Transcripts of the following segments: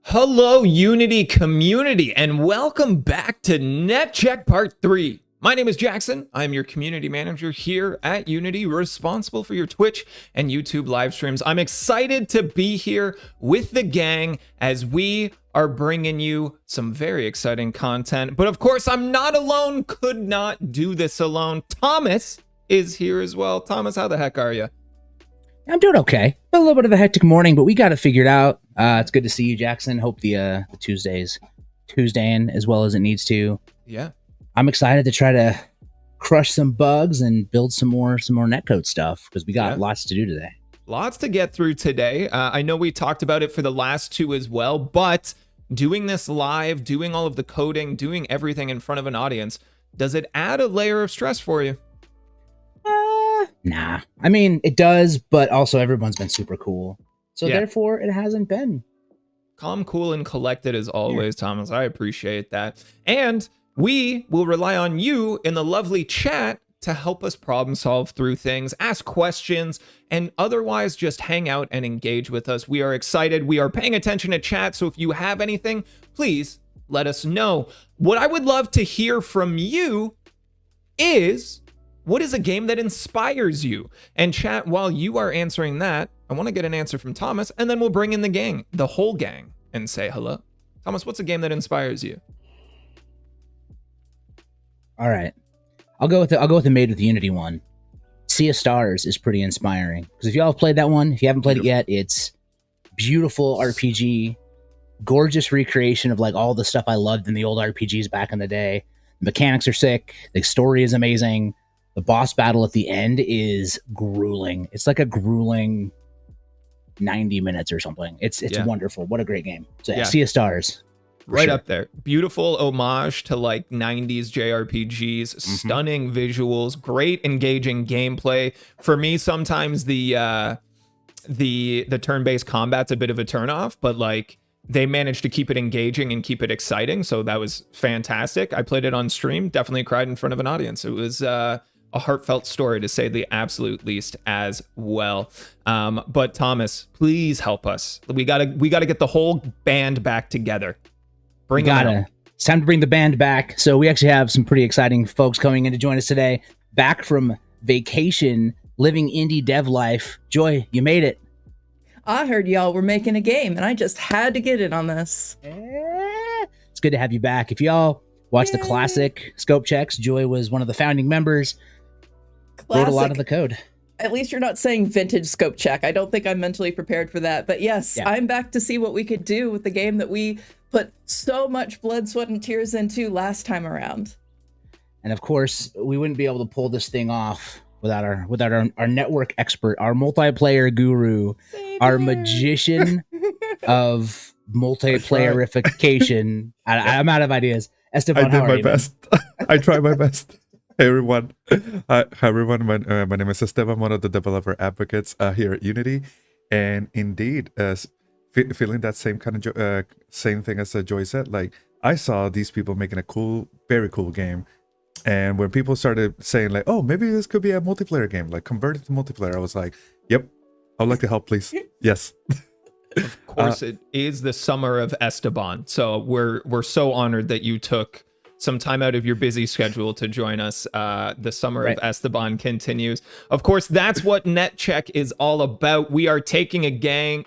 Hello, Unity community, and welcome back to Netcheck Part 3. My name is Jackson. I'm your community manager here at Unity, responsible for your Twitch and YouTube live streams. I'm excited to be here with the gang as we are bringing you some very exciting content. But of course, I'm not alone, could not do this alone. Thomas is here as well. Thomas, how the heck are you? I'm doing okay. A little bit of a hectic morning, but we got it figured out. It's good to see you, Jackson. Hope the Tuesday's Tuesdaying as well as it needs to. Yeah. I'm excited to try to crush some bugs and build some more netcode stuff because we got lots to do today. Lots to get through today. I know we talked about it for the last two as well, but doing this live, doing all of the coding, doing everything in front of an audience, does it add a layer of stress for you? Nah. I mean, it does, but also everyone's been super cool. So therefore, it hasn't been. Calm, cool, and collected as always, Thomas. I appreciate that. And we will rely on you in the lovely chat to help us problem solve through things, ask questions, and otherwise just hang out and engage with us. We are excited. We are paying attention to chat. So if you have anything, please let us know. What I would love to hear from you is, what is a game that inspires you? And chat, while you are answering that, I want to get an answer from Thomas, and then we'll bring in the gang, the whole gang, and say hello. Thomas, what's a game that inspires you? All right. I'll go with the Made with Unity one. Sea of Stars is pretty inspiring. Because if y'all have played that one, if you haven't played it yet, it's beautiful RPG, gorgeous recreation of like all the stuff I loved in the old RPGs back in the day. The mechanics are sick. The story is amazing. The boss battle at the end is grueling. It's like a grueling 90 minutes or something. It's wonderful. What a great game. So Sea of Stars. Right up there. Beautiful homage to like 90s JRPGs, stunning visuals, great engaging gameplay. For me, sometimes the turn-based combat's a bit of a turnoff, but like they managed to keep it engaging and keep it exciting. So that was fantastic. I played it on stream, definitely cried in front of an audience. It was a heartfelt story, to say the absolute least, as well. But Thomas, please help us. We gotta get the whole band back together. It's time to bring the band back. So we actually have some pretty exciting folks coming in to join us today. Back from vacation, living indie dev life. Joy, you made it. I heard y'all were making a game, and I just had to get in on this. It's good to have you back. If y'all watch the classic scope checks, Joy was one of the founding members. Wrote a lot of the code. At least you're not saying vintage scope check. I don't think I'm mentally prepared for that. But yes, I'm back to see what we could do with the game that we put so much blood, sweat, and tears into last time around. And of course, we wouldn't be able to pull this thing off without our network expert, our multiplayer guru, our magician of multiplayerification. I'm out of ideas. Esteban, I did my best. I tried my best. Hey everyone. Hi everyone. My name is Esteban, one of the developer advocates here at Unity, and indeed, feeling that same kind of same thing as Joy said. Like, I saw these people making a cool, very cool game, and when people started saying like, "Oh, maybe this could be a multiplayer game," like convert it to multiplayer, I was like, "Yep, I'd like to help, please." Yes. Of course, it is the summer of Esteban, so we're so honored that you took some time out of your busy schedule to join us. The summer of Esteban continues. Of course, that's what Netcheck is all about. We are taking a game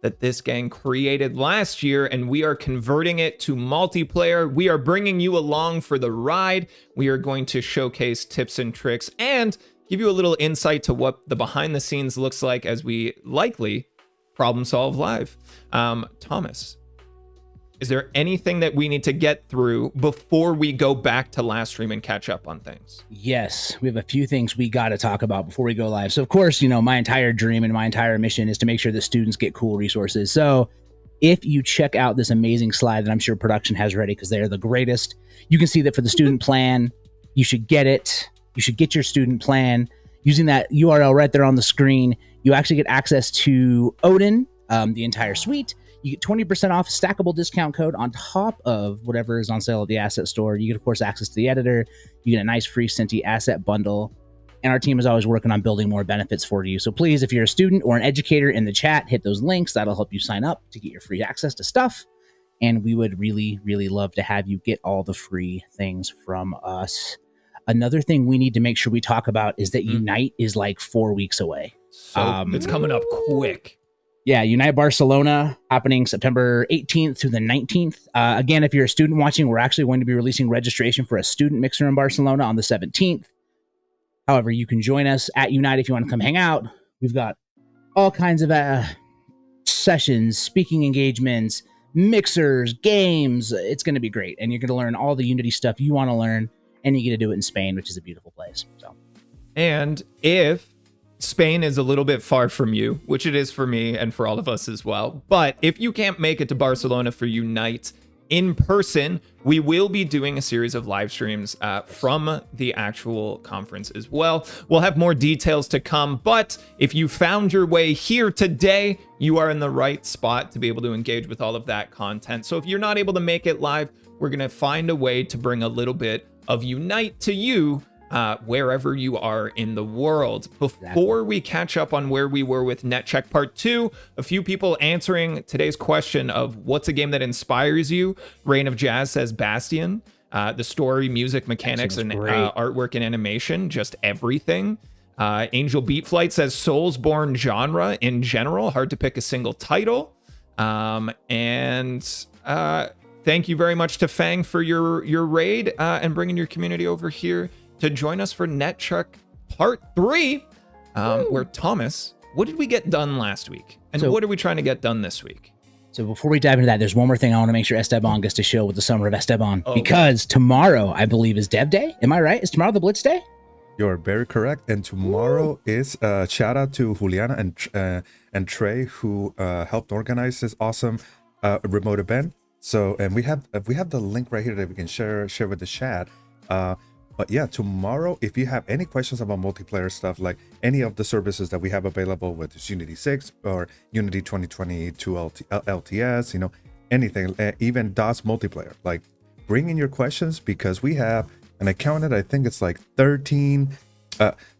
that this gang created last year, and we are converting it to multiplayer. We are bringing you along for the ride. We are going to showcase tips and tricks and give you a little insight to what the behind the scenes looks like as we likely problem solve live. Thomas, is there anything that we need to get through before we go back to last stream and catch up on things? Yes, we have a few things we got to talk about before we go live. So of course, my entire dream and my entire mission is to make sure that students get cool resources. So if you check out this amazing slide that I'm sure production has ready, because they're the greatest, you can see that for the student plan, you should get it. You should get your student plan using that URL right there on the screen. You actually get access to Odin, the entire suite. You get 20% off stackable discount code on top of whatever is on sale at the asset store. You get, of course, access to the editor. You get a nice free Cinti asset bundle. And our team is always working on building more benefits for you. So please, if you're a student or an educator in the chat, hit those links. That'll help you sign up to get your free access to stuff. And we would really, really love to have you get all the free things from us. Another thing we need to make sure we talk about is that Unite is like 4 weeks away. So it's coming up quick. Yeah, Unite Barcelona happening September 18th through the 19th. Again, if you're a student watching, we're actually going to be releasing registration for a student mixer in Barcelona on the 17th. However, you can join us at Unite if you want to come hang out. We've got all kinds of sessions, speaking engagements, mixers, games. It's going to be great. And you're going to learn all the Unity stuff you want to learn. And you get to do it in Spain, which is a beautiful place. So, and if Spain is a little bit far from you, which it is for me and for all of us as well, but if you can't make it to Barcelona for Unite in person, we will be doing a series of live streams from the actual conference as well. We'll have more details to come, but if you found your way here today, you are in the right spot to be able to engage with all of that content. So if you're not able to make it live, we're going to find a way to bring a little bit of Unite to you wherever you are in the world. Before we catch up on where we were with Netcheck Part 2, a few people answering today's question of what's a game that inspires you. Reign of Jazz says Bastion. The story, music, mechanics, and artwork and animation, just everything. Angel Beat Flight says Soulsborne genre in general, hard to pick a single title. Thank you very much to Fang for your raid and bringing your community over here to join us for Netcheck Part 3, where Thomas, what did we get done last week? And what are we trying to get done this week? So before we dive into that, there's one more thing I want to make sure Esteban gets to show with the Summer of Esteban. Because tomorrow, I believe, is Dev Day. Am I right? Is tomorrow the Blitz Day? You're very correct. And tomorrow is shout out to Juliana and Trey, who helped organize this awesome remote event. So, and we have the link right here that we can share with the chat. But yeah, tomorrow, if you have any questions about multiplayer stuff, like any of the services that we have available, whether it's Unity 6 or Unity 2022 LTS, you know, anything, even DOS multiplayer, like bring in your questions, because we have, and I counted, I think it's like 13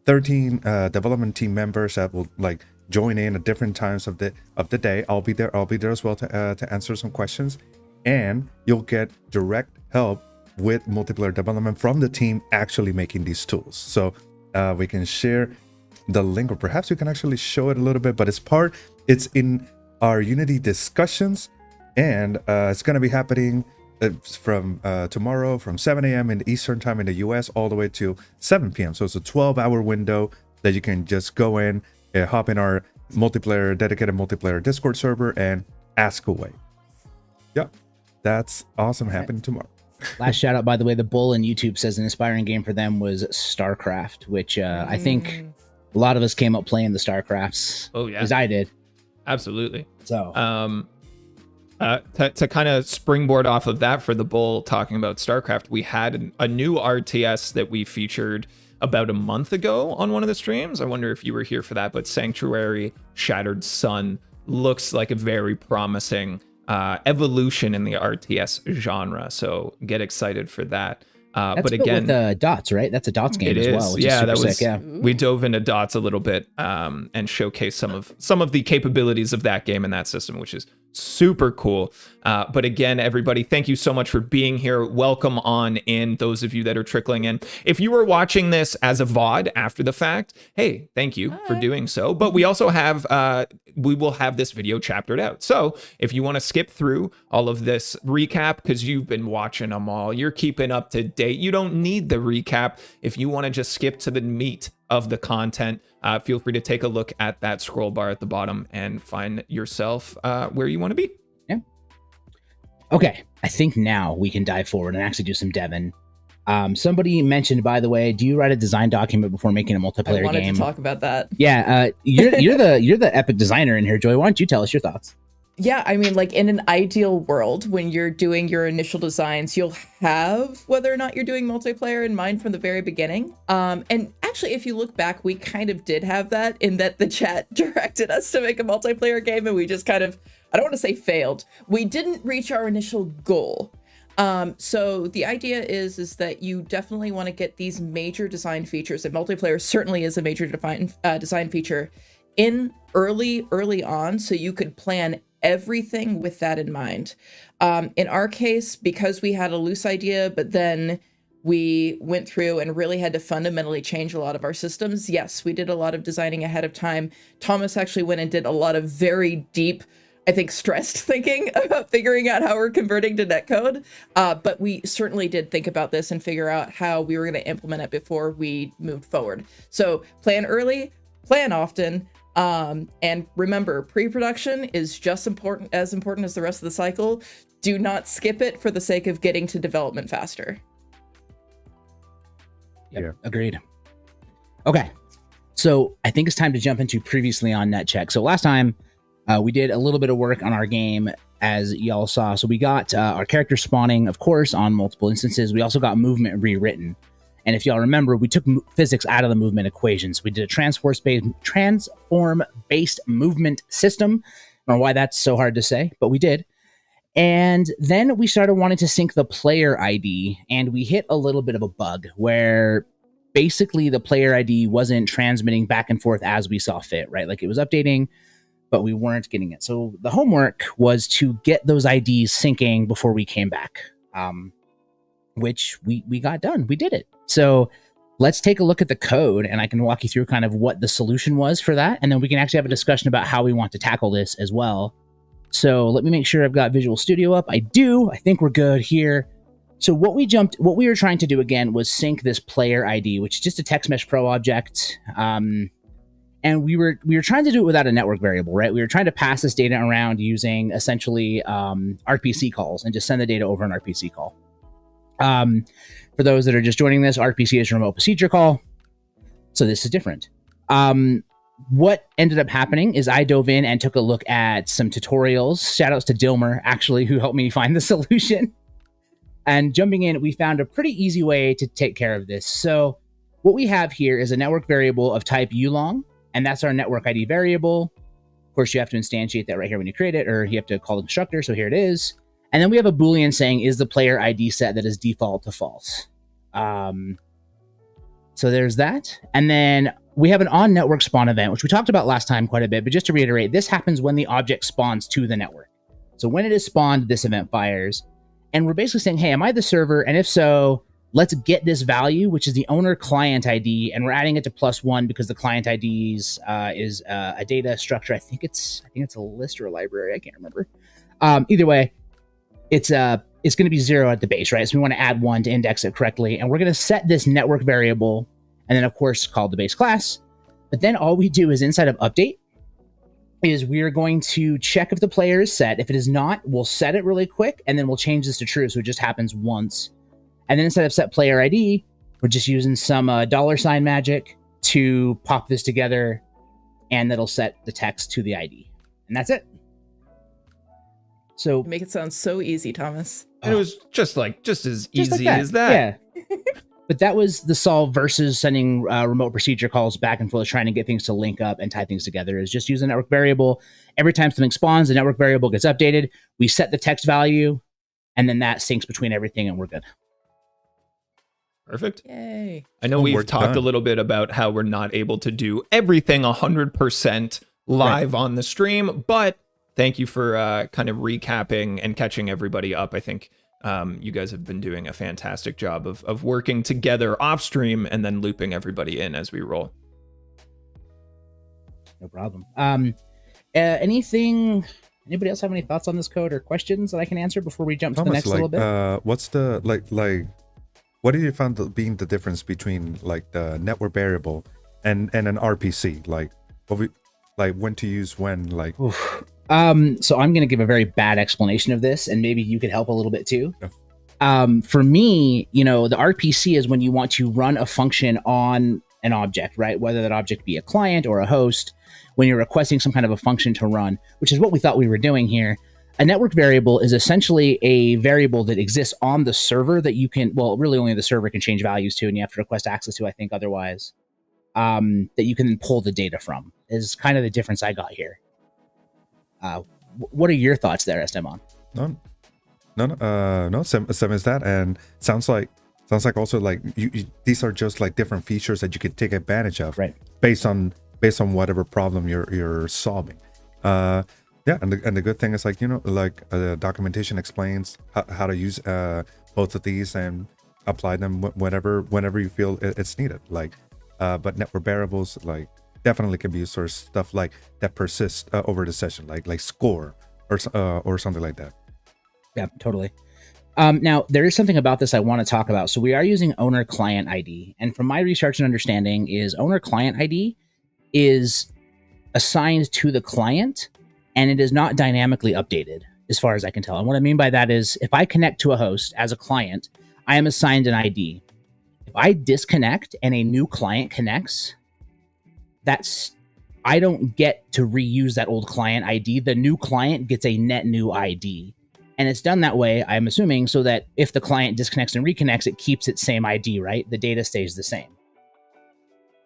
development team members that will like join in at different times of the day. I'll be there as well to answer some questions, and you'll get direct help with multiplayer development from the team actually making these tools. So we can share the link, or perhaps we can actually show it a little bit, but it's in our Unity discussions, and it's going to be happening from tomorrow from 7 a.m. in the Eastern time in the US all the way to 7 p.m. So it's a 12-hour window that you can just go in, hop in our dedicated multiplayer Discord server and ask away. Yep, that's awesome happening tomorrow. Last shout out, by the way, the Bull in YouTube says an inspiring game for them was StarCraft, which I think a lot of us came up playing the StarCrafts. Oh yeah, as I did. Absolutely. So to kind of springboard off of that for the Bull talking about StarCraft, we had a new RTS that we featured about a month ago on one of the streams. I wonder if you were here for that, but Sanctuary Shattered Sun looks like a very promising evolution in the RTS genre, so get excited for that. But again, with dots, right? That's a dots game as well. Which is super sick. Yeah, we dove into dots a little bit and showcased some of the capabilities of that game and that system, which is super cool. But again, everybody, thank you so much for being here. Welcome on in, those of you that are trickling in. If you were watching this as a VOD after the fact, hey, thank you for doing so. But we also have we will have this video chaptered out. So if you want to skip through all of this recap, because you've been watching them all, you're keeping up to date, you don't need the recap. If you want to just skip to the meat of the content, feel free to take a look at that scroll bar at the bottom and find yourself where you want to be. Yeah. Okay, I think now we can dive forward and actually do some devin. Somebody mentioned, by the way, do you write a design document before making a multiplayer game? I wanted to talk about that. Yeah, you're the epic designer in here, Joy. Why don't you tell us your thoughts? Yeah, I mean, like in an ideal world, when you're doing your initial designs, you'll have whether or not you're doing multiplayer in mind from the very beginning. And actually, if you look back, we kind of did have that, in that the chat directed us to make a multiplayer game, and we just kind of, I don't want to say failed. We didn't reach our initial goal. So the idea is that you definitely want to get these major design features, and multiplayer certainly is a major design feature, in early on, so you could plan everything with that in mind. In our case, because we had a loose idea, but then we went through and really had to fundamentally change a lot of our systems. Yes, we did a lot of designing ahead of time. Thomas actually went and did a lot of very deep, I think, stressed thinking about figuring out how we're converting to netcode. But we certainly did think about this and figure out how we were going to implement it before we moved forward. So plan early, plan often. And remember, pre-production is just as important as the rest of the cycle. Do not skip it for the sake of getting to development faster. Yep, Yeah. agreed. Okay, so I think it's time to jump into previously on Netcheck. So last time we did a little bit of work on our game, as y'all saw. So we got our character spawning, of course, on multiple instances. We also got movement rewritten. And if y'all remember, we took physics out of the movement equations. We did a transform-based movement system. I don't know why that's so hard to say, but we did. And then we started wanting to sync the player ID, and we hit a little bit of a bug where basically the player ID wasn't transmitting back and forth as we saw fit, right? Like it was updating, but we weren't getting it. So the homework was to get those IDs syncing before we came back, which we got done. We did it. So let's take a look at the code, and I can walk you through kind of what the solution was for that. And then we can actually have a discussion about how we want to tackle this as well. So let me make sure I've got Visual Studio up. I do. I think we're good here. So what we were trying to do again was sync this player ID, which is just a text mesh pro object. And we were trying to do it without a network variable, right? We were trying to pass this data around using essentially RPC calls and just send the data over an RPC call. For those that are just joining this, RPC is a remote procedure call. So this is different. What ended up happening is I dove in and took a look at some tutorials. Shout outs to Dilmer, actually, who helped me find the solution. And jumping in, we found a pretty easy way to take care of this. So what we have here is a network variable of type ulong, and that's our network ID variable. Of course, you have to instantiate that right here when you create it, or you have to call the constructor. So here it is. And then we have a Boolean saying, is the player ID set that is default to false? So there's that. And then we have an on-network spawn event, which we talked about last time quite a bit. But just to reiterate, this happens when the object spawns to the network. So when it is spawned, this event fires. And we're basically saying, hey, am I the server? And if so, let's get this value, which is the owner client ID. And we're adding it to +1 because the client IDs is a data structure. I think it's a list or a library. I can't remember. Either way, it's going to be 0 at the base, right? So we want to add 1 to index it correctly. And we're going to set this network variable and then, of course, call the base class. But then all we do is inside of update is we're going to check if the player is set. If it is not, we'll set it really quick, and then we'll change this to true, so it just happens once. And then instead of set player ID, we're just using some $ magic to pop this together, and that'll set the text to the ID. And that's it. So You make it sound so easy, Thomas. And it was just as easy like as that. Yeah. But that was the solve versus sending remote procedure calls back and forth, trying to get things to link up and tie things together, is just use a network variable. Every time something spawns, the network variable gets updated. We set the text value, and then that syncs between everything, and we're good. Perfect. Yay. I know we've Homework talked done. a little bit about how we're not able to do everything 100% live on the stream, but thank you for kind of recapping and catching everybody up. I think you guys have been doing a fantastic job of working together off stream and then looping everybody in as we roll. No problem. Anybody else have any thoughts on this code or questions that I can answer before we jump to the next little bit? What's the what did you find being the difference between like the network variable and an RPC? Like when to use when, like. Oof. So I'm going to give a very bad explanation of this, and maybe you could help a little bit too. Yeah. For me, the RPC is when you want to run a function on an object, right? Whether that object be a client or a host, when you're requesting some kind of a function to run, which is what we thought we were doing here. A network variable is essentially a variable that exists on the server that you can, well, really only the server can change values to, and you have to request access to, I think, otherwise, that you can pull the data from, is kind of the difference I got here. What are your thoughts there, Esteban? No, same as that, and sounds like also like these are just like different features that you could take advantage of, Right. based on whatever problem you're solving. Yeah, and the good thing is, like, like the documentation explains how to use both of these and apply them whenever you feel it's needed. Like, but network variables, like, definitely can be used for stuff like that persists over the session, like score or something like that. Yeah, totally. Now, there is something about this I want to talk about. So we are using owner client ID. And from my research and understanding is owner client ID is assigned to the client, and it is not dynamically updated as far as I can tell. And what I mean by that is if I connect to a host as a client, I am assigned an ID. If I disconnect and a new client connects, I don't get to reuse that old client ID. The new client gets a net new ID. And it's done that way, I'm assuming, so that if the client disconnects and reconnects, it keeps its same ID, right? The data stays the same.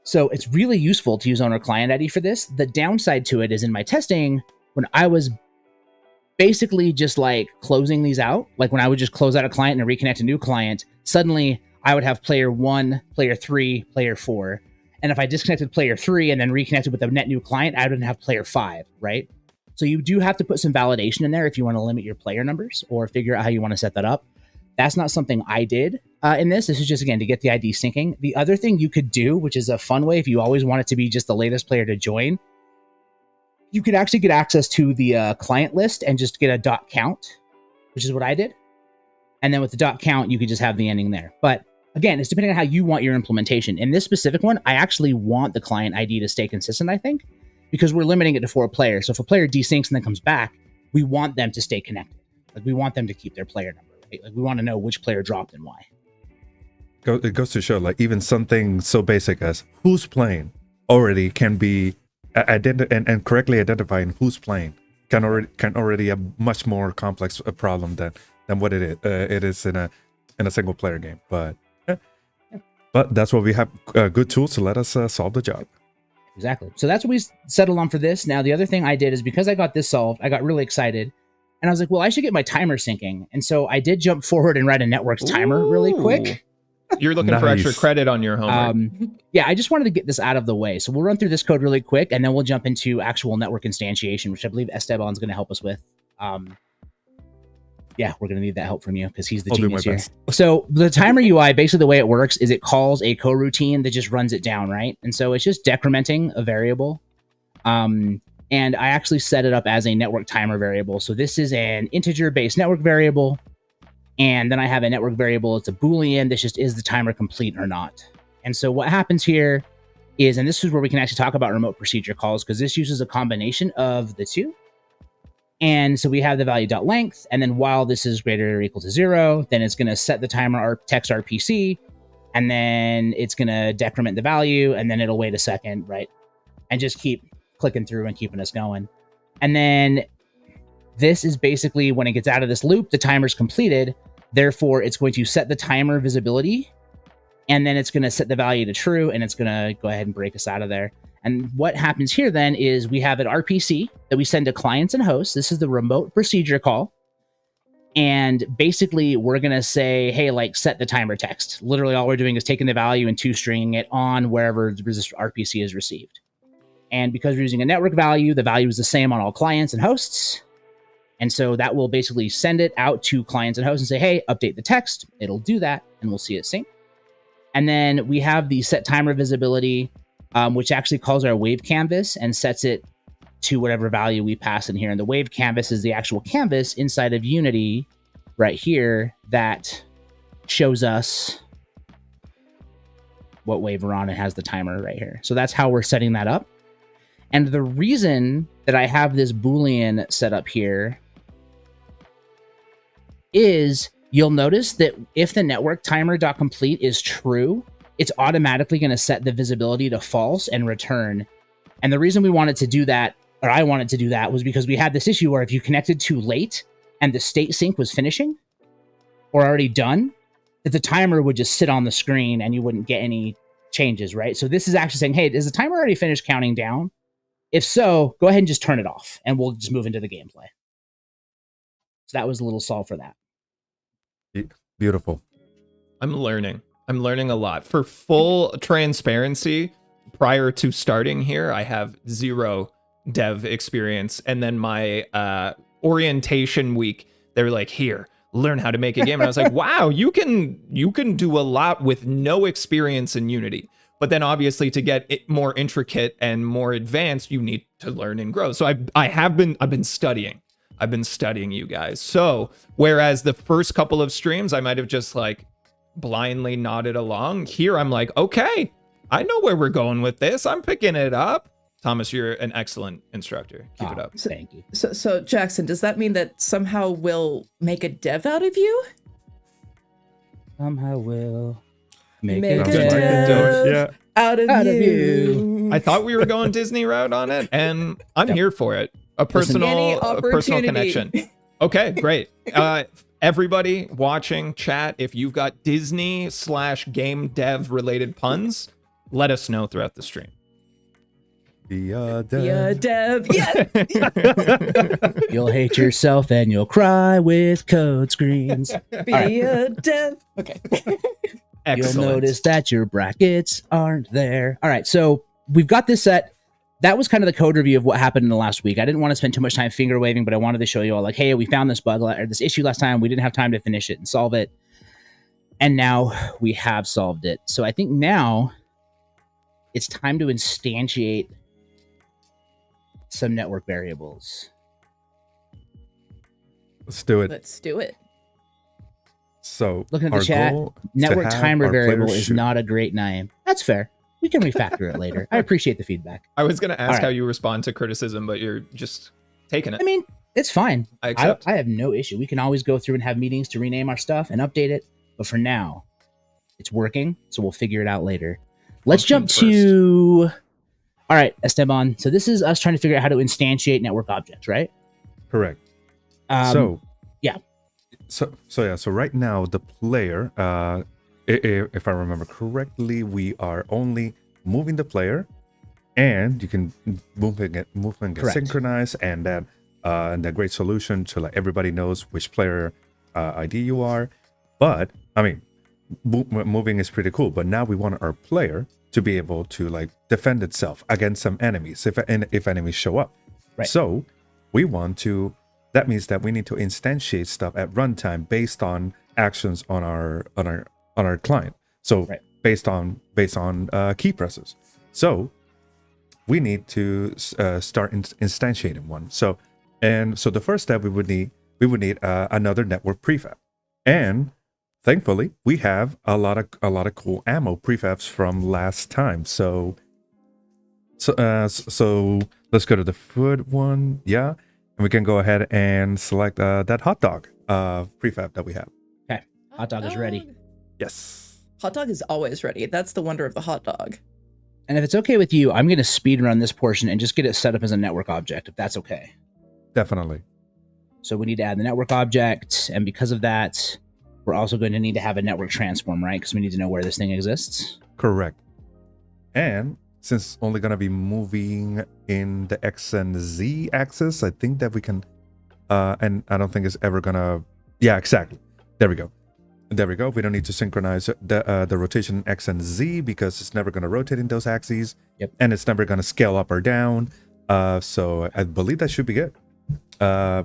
So it's really useful to use owner client ID for this. The downside to it is in my testing, when I was basically just like closing these out, like when I would just close out a client and reconnect a new client, suddenly I would have player 1, player 3, player 4. And if I disconnected player 3 and then reconnected with a net new client, I wouldn't have player 5, right? So you do have to put some validation in there if you want to limit your player numbers or figure out how you want to set that up. That's not something I did in this. This is just, again, to get the ID syncing. The other thing you could do, which is a fun way if you always want it to be just the latest player to join, you could actually get access to the client list and just get a dot count, which is what I did. And then with the dot count, you could just have the ending there. But again, it's depending on how you want your implementation. In this specific one, I actually want the client ID to stay consistent, I think, because we're limiting it to 4 players. So if a player desyncs and then comes back, we want them to stay connected. Like, we want them to keep their player number, right? Like, we want to know which player dropped and why. It goes to show, like, even something so basic as who's playing already can be and correctly identifying who's playing can already a much more complex problem than what it is in a single player game. But but that's what we have, good tools to let us solve the job. Exactly. So that's what we settled on for this. Now, the other thing I did is because I got this solved, I got really excited. And I was like, well, I should get my timer syncing. And so I did jump forward and write a networks timer really quick. You're looking for extra credit on your homework. Yeah, I just wanted to get this out of the way. So we'll run through this code really quick, and then we'll jump into actual network instantiation, which I believe Esteban's going to help us with. Yeah, we're going to need that help from you because he's the genius here. So the timer UI, basically the way it works is it calls a coroutine that just runs it down, right? And so it's just decrementing a variable. And I actually set it up as a network timer variable. So this is an integer-based network variable. And then I have a network variable. It's a Boolean. This just is the timer complete or not. And so what happens here is, and this is where we can actually talk about remote procedure calls, because this uses a combination of the two. And so we have the value .length, and then while this is greater or equal to 0, then it's going to set the timer text RPC, and then it's going to decrement the value, and then it'll wait a second, right? And just keep clicking through and keeping us going. And then this is basically when it gets out of this loop, the timer's completed. Therefore, it's going to set the timer visibility, and then it's going to set the value to true, and it's going to go ahead and break us out of there. And what happens here then is we have an RPC that we send to clients and hosts. This is the remote procedure call. And basically, we're going to say, hey, like, set the timer text. Literally, all we're doing is taking the value and two-stringing it on wherever the RPC is received. And because we're using a network value, the value is the same on all clients and hosts. And so that will basically send it out to clients and hosts and say, hey, update the text. It'll do that, and we'll see it sync. And then we have the set timer visibility, which actually calls our wave canvas and sets it to whatever value we pass in here. And the wave canvas is the actual canvas inside of Unity right here that shows us what wave we're on and has the timer right here. So that's how we're setting that up. And the reason that I have this Boolean set up here is you'll notice that if the network timer.complete is true, it's automatically going to set the visibility to false and return. And the reason we wanted to do that, or I wanted to do that, was because we had this issue where if you connected too late and the state sync was finishing or already done, that the timer would just sit on the screen and you wouldn't get any changes, right? So this is actually saying, hey, is the timer already finished counting down? If so, go ahead and just turn it off and we'll just move into the gameplay. So that was a little solve for that. Beautiful. I'm learning a lot. For full transparency, prior to starting here, I have 0 dev experience, and then my orientation week, they were like, here, learn how to make a game, and I was like, wow, you can do a lot with no experience in Unity. But then obviously to get it more intricate and more advanced, you need to learn and grow. So I've been studying. I've been studying you guys. So whereas the first couple of streams I might have just like blindly nodded along, here I'm like, okay, I know where we're going with this. I'm picking it up. Thomas, you're an excellent instructor. Keep it up. Thank you. So Jackson, does that mean that somehow we'll make a dev out of you? Somehow we'll make Make a a dev dev. Yeah. Out of Out of you. I thought we were going Disney route on it, and I'm here for it. A personal opportunity. connection. Okay, great. Everybody watching, chat, if you've got Disney/game dev related puns, let us know throughout the stream. Be a Be a dev. dev. Yeah. You'll hate yourself and you'll cry with code screens. Be a dev. Okay. Excellent. You'll notice that your brackets aren't there. All right, so we've got this set. That was kind of the code review of what happened in the last week. I didn't want to spend too much time finger waving, but I wanted to show you all like, hey, we found this bug or this issue last time. We didn't have time to finish it and solve it. And now we have solved it. So I think now it's time to instantiate some network variables. Let's do it. Let's do it. So Looking at the our chat, goal is to network have timer our players variable is shoot. not a great name. That's fair. We can refactor it later. I appreciate the feedback. I was going to ask All right. how you respond to criticism, but you're just taking it. I mean, it's fine. I accept. I have no issue. We can always go through and have meetings to rename our stuff and update it. But for now, it's working, so we'll figure it out later. Let's Function jump to... All right, Esteban. So this is us trying to figure out how to instantiate network objects, right? Correct. Yeah. So right now the player, if I remember correctly, we are only moving the player, and you can moving it Correct. synchronize, and then the great solution to like everybody knows which player ID you are. But I mean, moving is pretty cool. But now we want our player to be able to like defend itself against some enemies if enemies show up. Right. So we want to. That means that we need to instantiate stuff at runtime based on actions on our client. So Right. based on key presses. So we need to start instantiating one. So the first step we would need another network prefab, and thankfully we have a lot of cool ammo prefabs from last time. So let's go to the food one. Yeah. And we can go ahead and select that hot dog prefab that we have. Okay. Hot dog is ready. Yes. Hot dog is always ready. That's the wonder of the hot dog. And if it's okay with you, I'm going to speed run this portion and just get it set up as a network object, if that's okay. Definitely. So we need to add the network object. And because of that, we're also going to need to have a network transform, right? Because we need to know where this thing exists. Correct. And since it's only going to be moving in the X and Z axis, I think that we can, and I don't think it's ever going to, yeah, exactly. There we go. We don't need to synchronize the rotation X and Z because it's never going to rotate in those axes. Yep. And it's never going to scale up or down. So I believe that should be good.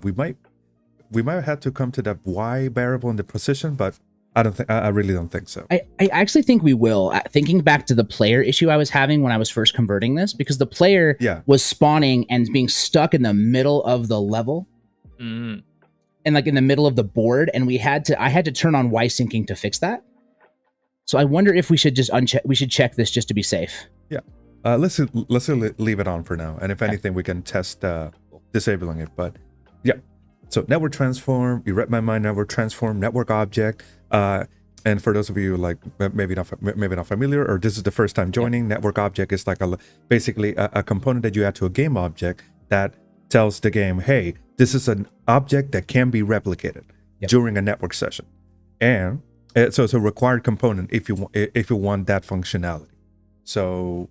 We might have to come to that Y variable in the position, but I really don't think so. I actually think we will. Thinking back to the player issue I was having when I was first converting this, because the player was spawning and being stuck in the middle of the level. Mm. And like in the middle of the board, and I had to turn on Y syncing to fix that. So I wonder if we should just check this just to be safe. Yeah. Let's leave it on for now, and if anything, we can test disabling it. But yeah. So network transform, you read my mind. Network transform, network object. And for those of you like maybe not familiar, or this is the first time joining, network object is like basically a component that you add to a game object that tells the game, hey, this is an object that can be replicated during a network session, and so it's a required component if you want that functionality. So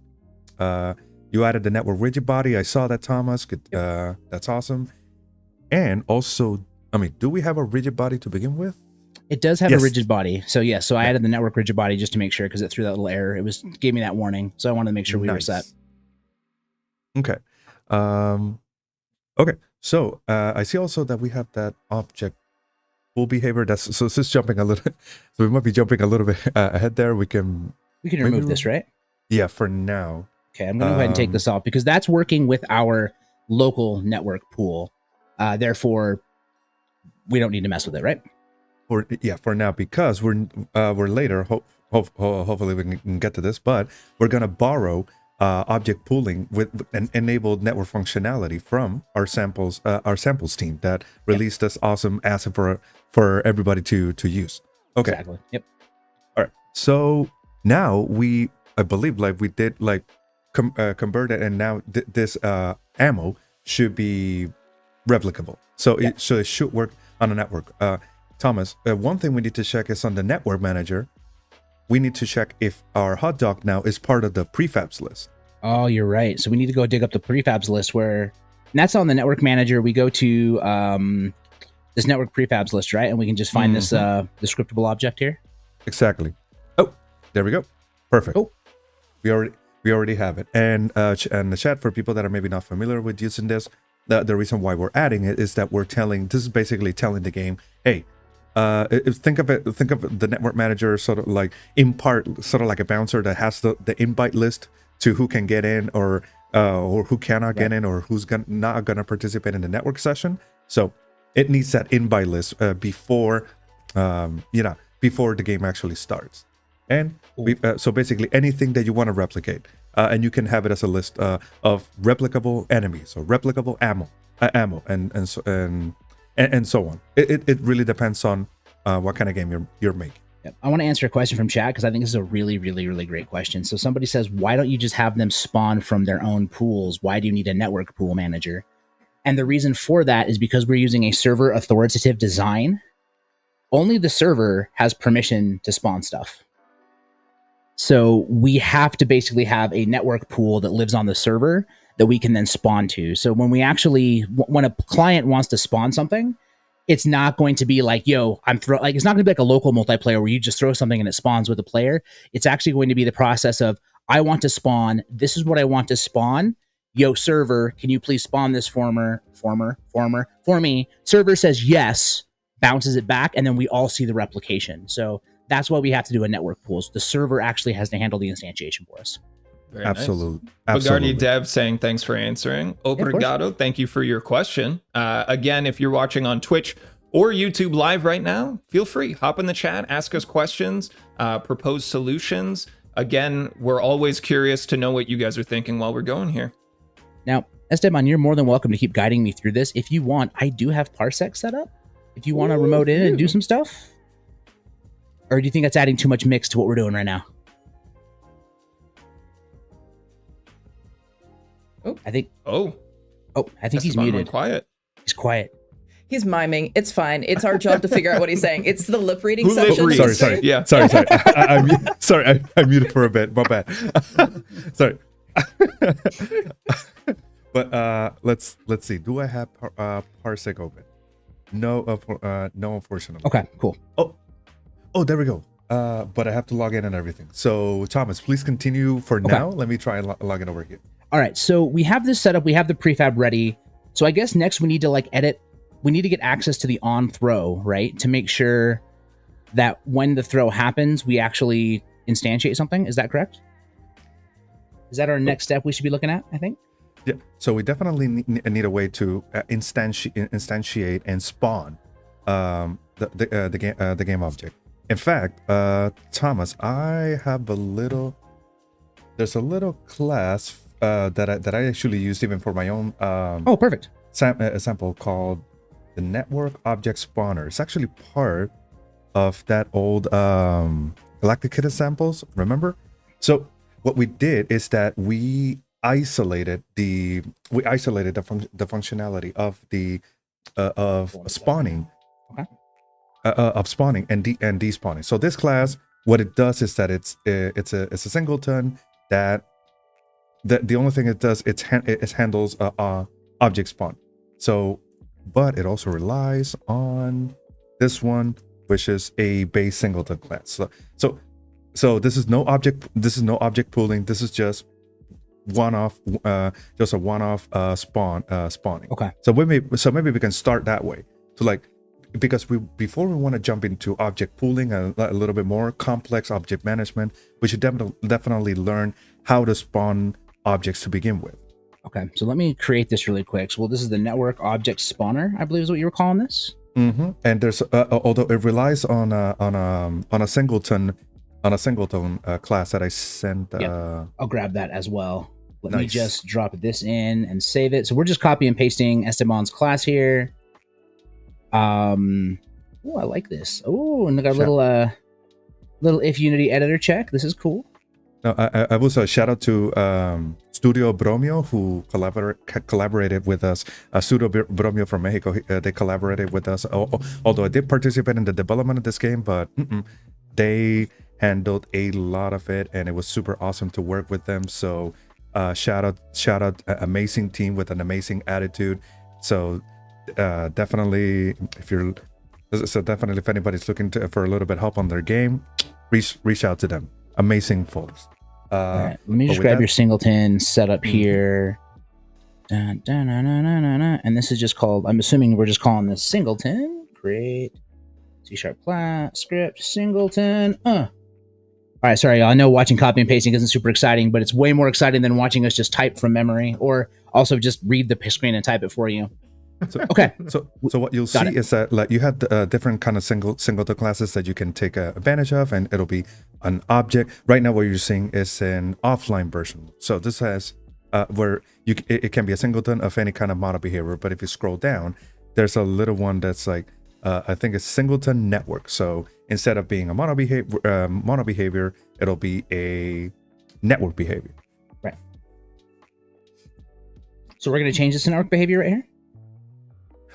you added the network rigid body. I saw that, Thomas. That's awesome. And also, I mean, do we have a rigid body to begin with? It does have Yes. a rigid body. So yes, so I Yeah. added the network rigid body just to make sure because it threw that little error. It gave me that warning. So I wanted to make sure we were set. Okay. Okay. So I see also that we have that object pool behavior. That's so just jumping a little. So we might be jumping a little bit ahead there. We can remove maybe this, right? Yeah, for now. Okay, I'm going to go ahead and take this off because that's working with our local network pool. Therefore, we don't need to mess with it, right? For now, because we're later. Hopefully we can get to this, but we're gonna borrow object pooling with an enabled network functionality from our samples team that released this awesome asset for everybody to use. Okay. Exactly. Yep. All right. So now I believe we did convert it, and now this ammo should be replicable. So it should work on a network. Thomas, one thing we need to check is on the network manager. We need to check if our hot dog now is part of the prefabs list. Oh, you're right. So we need to go dig up the prefabs list and that's on the network manager. We go to this network prefabs list, right? And we can just find this descriptable object here. Exactly. Oh, there we go. Perfect. Oh. We already have it. And the chat, for people that are maybe not familiar with using this, the reason why we're adding it is that this is basically telling the game, hey, think of the network manager sort of like a bouncer that has the invite list to who can get in or who cannot get in or who's not gonna participate in the network session. So it needs that invite list before the game actually starts. And so basically anything that you want to replicate, and you can have it as a list of replicable enemies or replicable ammo, and so on. It really depends on what kind of game you're making. Yep. I want to answer a question from chat because I think this is a really, really, really great question. So somebody says, why don't you just have them spawn from their own pools? Why do you need a network pool manager? And the reason for that is because we're using a server authoritative design. Only the server has permission to spawn stuff. So we have to basically have a network pool that lives on the server that we can then spawn to. So when a client wants to spawn something, it's not going to be like, yo, it's not going to be like a local multiplayer where you just throw something and it spawns with a player. It's actually going to be the process of, I want to spawn. This is what I want to spawn. Yo, server, can you please spawn this for me? Server says yes, bounces it back, and then we all see the replication. So that's why we have to do a network pool. So the server actually has to handle the instantiation for us. Very Absolutely. Nice. Absolutely. Bagardi Dev saying thanks for answering. Obrigado. Thank you for your question. Again, if you're watching on Twitch or YouTube live right now, feel free. Hop in the chat, ask us questions, propose solutions. Again, we're always curious to know what you guys are thinking while we're going here. Now, Esteban, you're more than welcome to keep guiding me through this. If you want, I do have Parsec set up. If you want to remote in and do some stuff. Or do you think that's adding too much mix to what we're doing right now? I think he's Esteban muted. went quiet. He's quiet. He's miming. It's fine. It's our job to figure out what he's saying. It's the lip reading section. Sorry. Yeah. Sorry. I muted for a bit. My bad. Sorry. But let's see. Do I have Parsec open? No, unfortunately. Okay, cool. Oh, there we go. But I have to log in and everything. So Thomas, please continue for now. Let me try and log in over here. All right, so we have this set up. We have the prefab ready. So I guess next we need to edit. We need to get access to the on throw, right? To make sure that when the throw happens, we actually instantiate something. Is that correct? Is that our next step we should be looking at, I think? Yeah. So we definitely need a way to instantiate and spawn the game object. In fact, Thomas, I have there's a little class that I actually used even for my own perfect sample called the network object spawner. It's actually part of that old Galactic Kitten samples, remember? So what we did is that we isolated the functionality of the of spawning. Okay. Of spawning and despawning. So this class, what it does is that it's a singleton that the only thing it does it handles object spawn. So, but it also relies on this one which is a base singleton class. So this is no object pooling. This is just one-off, just a one-off spawning. Okay. So maybe we can start that way. So like, because before we want to jump into object pooling and a little bit more complex object management, we should definitely learn how to spawn objects to begin with. Okay, so let me create this really quick. So, well, this is the network object spawner, I believe is what you were calling this. Mm-hmm. And there's although it relies on a singleton class that I sent. I'll grab that as well. Let me Nice. just drop this in and save it. So we're just copy and pasting Esteban's class here. Oh, I like this. Oh, and I got a little if Unity editor check. This is cool. No, I will say shout out to Studio Bromio, who collaborated with us. Studio Bromio from Mexico, they collaborated with us. Although I did participate in the development of this game, but they handled a lot of it, and it was super awesome to work with them. So shout out, amazing team with an amazing attitude. So definitely, if anybody's looking for a little bit help on their game, reach out to them. Amazing folks. All right, let me just grab your singleton setup here. And this is just called, I'm assuming we're just calling this singleton. Create C# class script singleton. All right, sorry, I know watching copy and pasting isn't super exciting, but it's way more exciting than watching us just type from memory, or also just read the screen and type it for you. Okay. So what you'll see is that like you have different kind of singleton classes that you can take advantage of, and it'll be an object. Right now, what you're seeing is an offline version. So this has where it can be a singleton of any kind of model behavior. But if you scroll down, there's a little one that's like I think it's singleton network. So instead of being a mono behavior, it'll be a network behavior. Right. So we're going to change this to network behavior right here.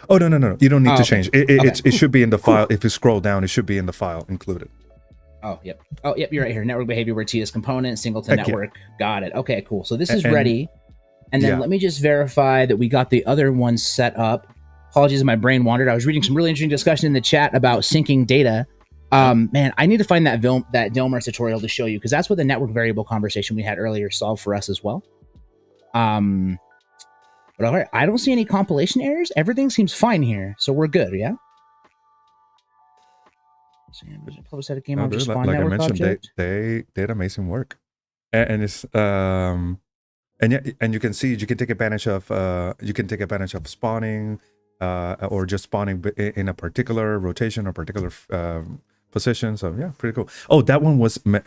Oh no! You don't need to change it. Okay. It should be in the file. If you scroll down, it should be in the file included. Oh yep. You're right here. Network behavior where T is component, singleton Heck network. Got it. Okay, cool. So this is ready. And then let me just verify that we got the other one set up. Apologies, my brain wandered. I was reading some really interesting discussion in the chat about syncing data. Man, I need to find that Dilmer's tutorial to show you, because that's what the network variable conversation we had earlier solved for us as well. But all right, I don't see any compilation errors. Everything seems fine here, so we're good. Yeah. Publish that game object spawn like network I mentioned, object. they did amazing work, and it's and you can see you can take advantage of spawning, or just spawning in a particular rotation or particular position. So yeah, pretty cool. Oh, that one was meant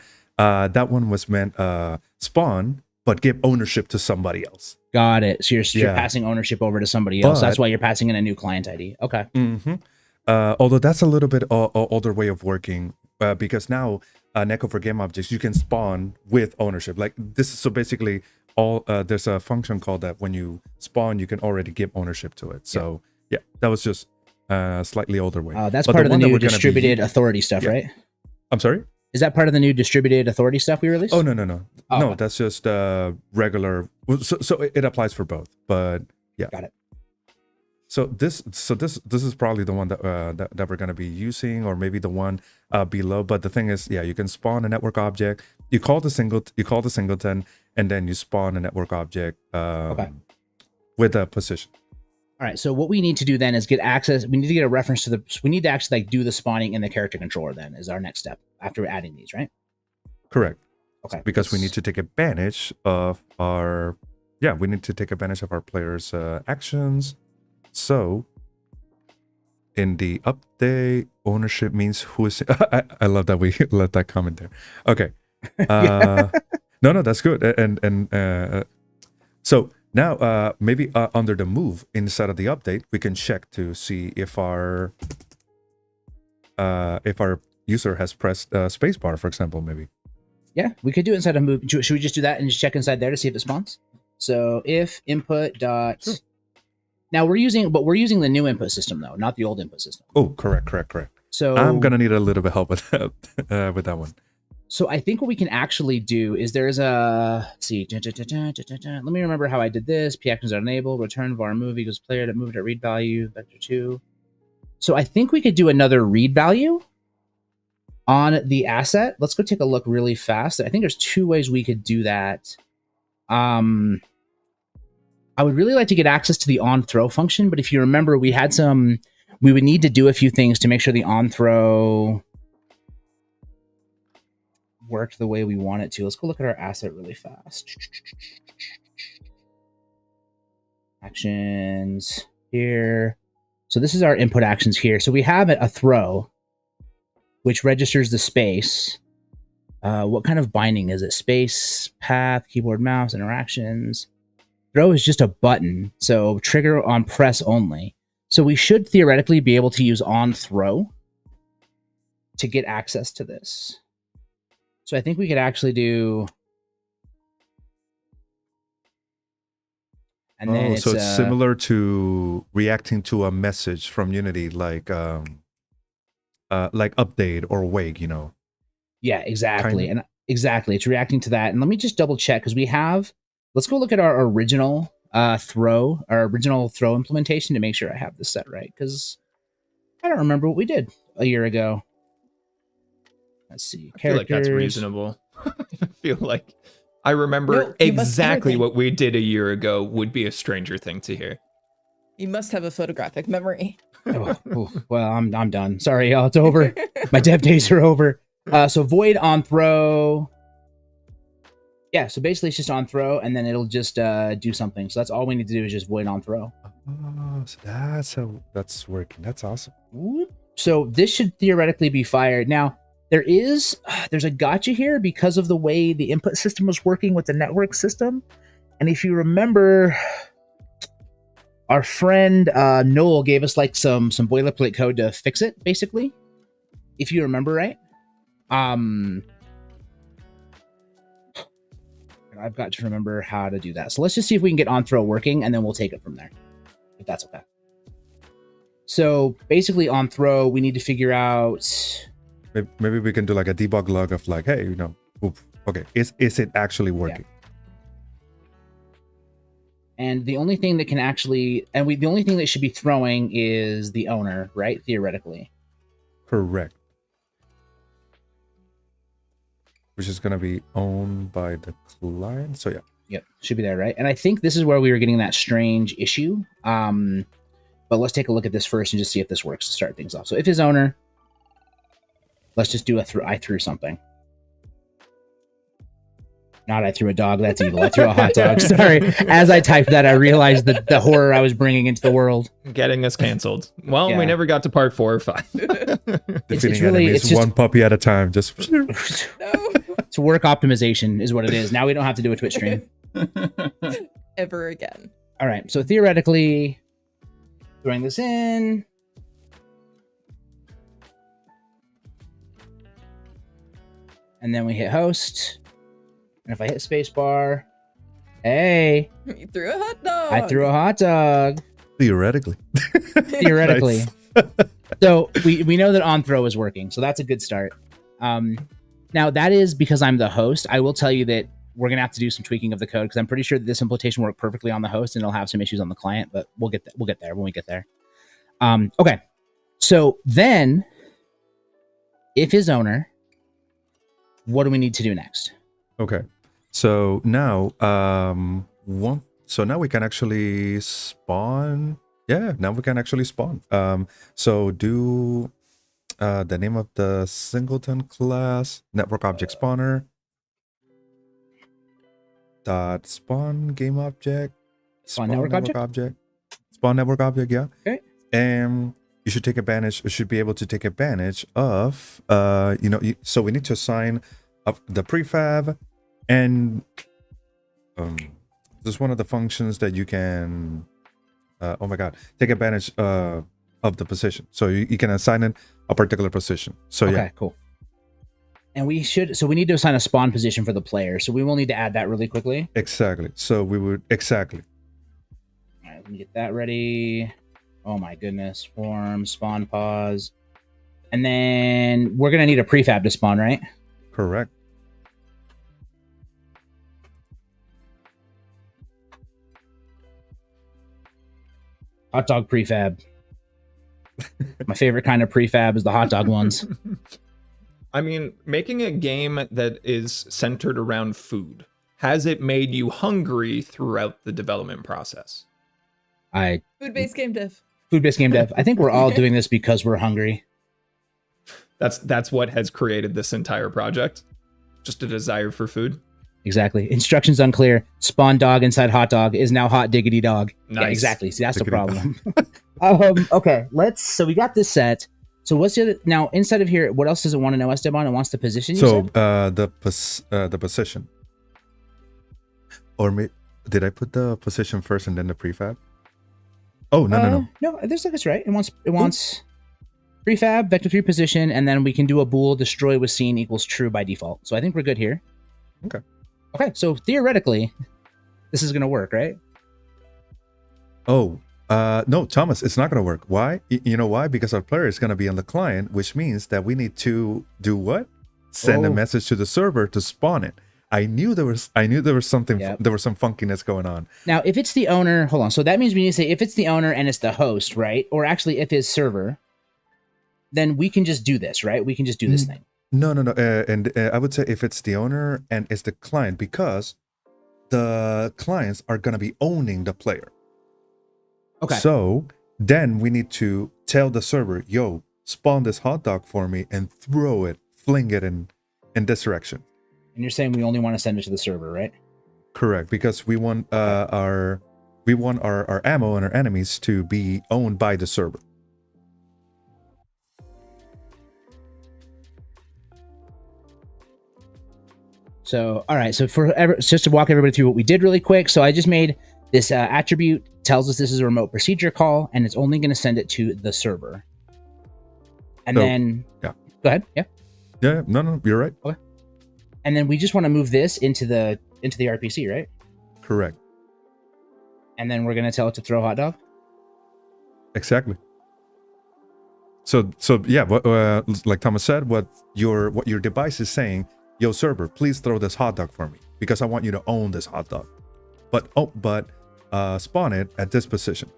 spawn, but give ownership to somebody else. Got it. So you're passing ownership over to somebody else. That's why you're passing in a new client ID. Okay. Mm-hmm. Although that's a little bit older way of working, because now Netcheck for game objects, you can spawn with ownership. Like this is so basically there's a function called that when you spawn, you can already give ownership to it. So yeah, that was just slightly older way. That's part of the new distributed authority stuff, right? I'm sorry? Is that part of the new distributed authority stuff we released? Oh, no. Oh, no, that's just regular. So it applies for both, but yeah. Got it. So this is probably the one that we're going to be using, or maybe the one below. But the thing is, you can spawn a network object. You call the singleton, and then you spawn a network object with a position. All right. So what we need to do then is get access. We need to get a reference to we need to actually do the spawning in the character controller. Then is our next step after adding these, right? Correct. Okay. Because we need to take advantage of our players' actions. So in the update, ownership means who is. I love that we let that comment there. Okay. No, that's good. And so now maybe under the move inside of the update, we can check to see if our user has pressed spacebar, for example, maybe. Yeah, we could do it inside a move. Should we just do that and just check inside there to see if it spawns? So if input dot. Sure. Now we're using the new input system though, not the old input system. Oh, correct. So I'm gonna need a little bit help with that one. So I think what we can actually do is there's a let me remember how I did this. P actions are enabled. Return var move equals player to move to read value vector 2. So I think we could do another read value On the asset, let's go take a look really fast. I think there's 2 ways we could do that. I would really like to get access to the on throw function, but if you remember, we would need to do a few things to make sure the on throw worked the way we want it to. Let's go look at our asset really fast. Actions here. So this is our input actions here. So we have a throw, which registers the space. What kind of binding is it? Space, path, keyboard, mouse, interactions. Throw is just a button, so trigger on press only. So we should theoretically be able to use on throw to get access to this. So I think we could actually do... And then so it's similar to reacting to a message from Unity, like update or wake, you know. Yeah, exactly. And exactly, it's reacting to that. And let me just double check, because we have, let's go look at our original throw implementation to make sure I have this set right, because I don't remember what we did a year ago. Let's see. I feel like that's reasonable. I feel like I remember exactly what we did a year ago would be a stranger thing to hear. You must have a photographic memory. Well, I'm done. Sorry, y'all. It's over. My dev days are over. So void on throw. Yeah, so basically it's just on throw, and then it'll just do something. So that's all we need to do is just void on throw. Oh, so that's how that's working. That's awesome. So this should theoretically be fired. Now, there's a gotcha here because of the way the input system was working with the network system. And if you remember, our friend Noel gave us like some boilerplate code to fix it, basically. If you remember right. I've got to remember how to do that. So let's just see if we can get on throw working, and then we'll take it from there, if that's okay. So basically on throw, we need to figure out... Maybe we can do like a debug log of like, hey, you know, okay, is it actually working? Yeah. And the only thing that can actually, the only thing that should be throwing is the owner, right? Theoretically. Correct. Which is going to be owned by the client. So yeah. Yep, should be there, right? And I think this is where we were getting that strange issue. But let's take a look at this first and just see if this works to start things off. So if his owner, let's just do I threw something. Not I threw a dog, that's evil. I threw a hot dog. Sorry. As I typed that, I realized the horror I was bringing into the world. Getting us canceled. Well, we never got to part 4 or 5. Defeating enemies just one puppy at a time. Just It's work optimization is what it is. Now we don't have to do a Twitch stream. Ever again. All right. So theoretically, throwing this in. And then we hit host. And if I hit spacebar, hey. You threw a hot dog. I threw a hot dog. Theoretically. Theoretically. So we know that on throw is working. So that's a good start. Now that is because I'm the host. I will tell you that we're going to have to do some tweaking of the code because I'm pretty sure that this implementation worked perfectly on the host and it'll have some issues on the client, but we'll get there when we get there. Okay. So then if his owner, what do we need to do next? Okay. So now, now we can actually spawn. Yeah, now we can actually spawn. So do the name of the singleton class, network object spawner, dot spawn game object, spawn network object, spawn network object. Yeah. Okay. And you should take advantage. You should be able to take advantage of so we need to assign up the prefab, and this is one of the functions that you can take advantage of the position. So you can assign it a particular position. So okay, cool. And we need to assign a spawn position for the player. So we will need to add that really quickly. Exactly. So we would exactly. All right, let me get that ready. Oh my goodness. Form, spawn pause. And then we're going to need a prefab to spawn, right? Correct. Hot dog prefab. My favorite kind of prefab is the hot dog ones. I mean, making a game that is centered around food, has it made you hungry throughout the development process? Food-based game dev. Food-based game dev. I think we're all doing this because we're hungry. That's what has created this entire project. Just a desire for food. Exactly. Instructions unclear. Spawn dog inside hot dog is now hot diggity dog. Nice. Yeah, exactly. See, that's Diggity the problem. Okay, so we got this set. So what's the other, now inside of here, what else does it want to know, Esteban? It wants the position, you So said? the position, or did I put the position first and then the prefab? Oh no. No, this looks right. It wants prefab, vector 3 position, and then we can do a bool destroy was seen equals true by default. So I think we're good here. Okay, so theoretically, this is going to work, right? Oh, no, Thomas, it's not going to work. Why? You know why? Because our player is going to be on the client, which means that we need to do what? Send a message to the server to spawn it. I knew there was something. Yep. There was some funkiness going on. Now, if it's the owner, hold on. So that means we need to say if it's the owner and it's the host, right? Or actually, if it's server, then we can just do this, right? We can just do this thing. No. And I would say if it's the owner and it's the client, because the clients are going to be owning the player. Okay. So then we need to tell the server, yo, spawn this hot dog for me and fling it in this direction. And you're saying we only want to send it to the server, right? Correct, because we want our ammo and our enemies to be owned by the server. So, all right. So just to walk everybody through what we did really quick. So I just made this attribute, tells us this is a remote procedure call, and it's only going to send it to the server. And then, yeah. Go ahead. Yeah. Yeah. No, you're right. Okay. And then we just want to move this into the RPC, right? Correct. And then we're going to tell it to throw hot dog. Exactly. So yeah, like Thomas said, what your device is saying, yo server, please throw this hot dog for me because I want you to own this hot dog. But spawn it at this position.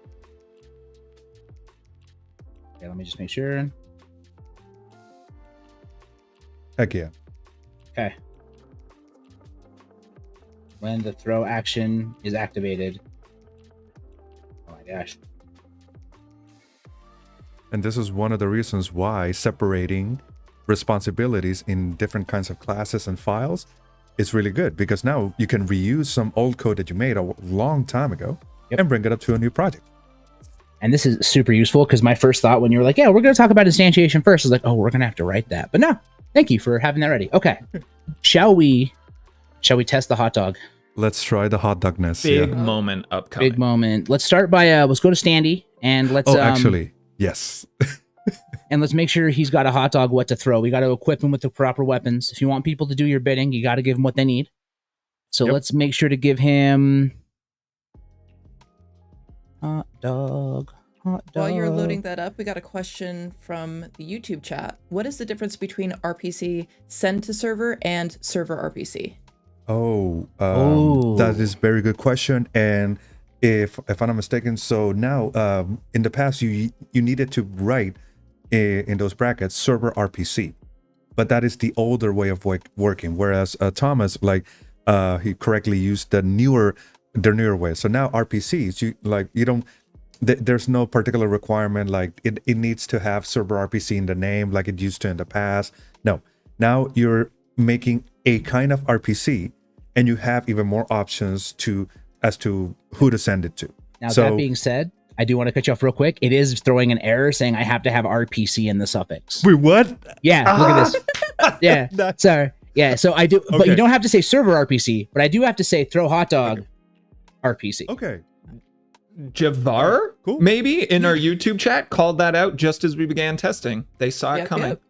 Okay, let me just make sure. Heck yeah. Okay. When the throw action is activated. Oh my gosh. And this is one of the reasons why separating responsibilities in different kinds of classes and files is really good, because now you can reuse some old code that you made a long time ago and bring it up to a new project. And this is super useful because my first thought when you were like, yeah, we're going to talk about instantiation first, I was like, oh, we're going to have to write that. But no, thank you for having that ready. Okay. Shall we test the hot dog? Let's try the hot dogness. Big moment upcoming. Big moment. Let's start by let's go to Standy and let's actually, yes. and let's make sure he's got a hot dog what to throw. We got to equip him with the proper weapons. If you want people to do your bidding, you got to give them what they need. So let's make sure to give him hot dog. While you're loading that up, we got a question from the YouTube chat. What is the difference between RPC send to server and server RPC? That is a very good question. And if I'm not mistaken, so now in the past you needed to write in those brackets server RPC, but that is the older way of working. Whereas Thomas, he correctly used the newer way. So now RPCs, you don't. There's no particular requirement like it needs to have server RPC in the name like it used to in the past. No, now you're making a kind of RPC, and you have even more options as to who to send it to. Now, that being said, I do want to cut you off real quick. It is throwing an error saying I have to have RPC in the suffix. Wait, what? Yeah, look at this. Yeah, sorry. Yeah, so I do, but you don't have to say server RPC, but I do have to say throw hot dog RPC. Okay. Javar, cool. Maybe in our YouTube chat called that out just as we began testing. They saw it coming. Yep.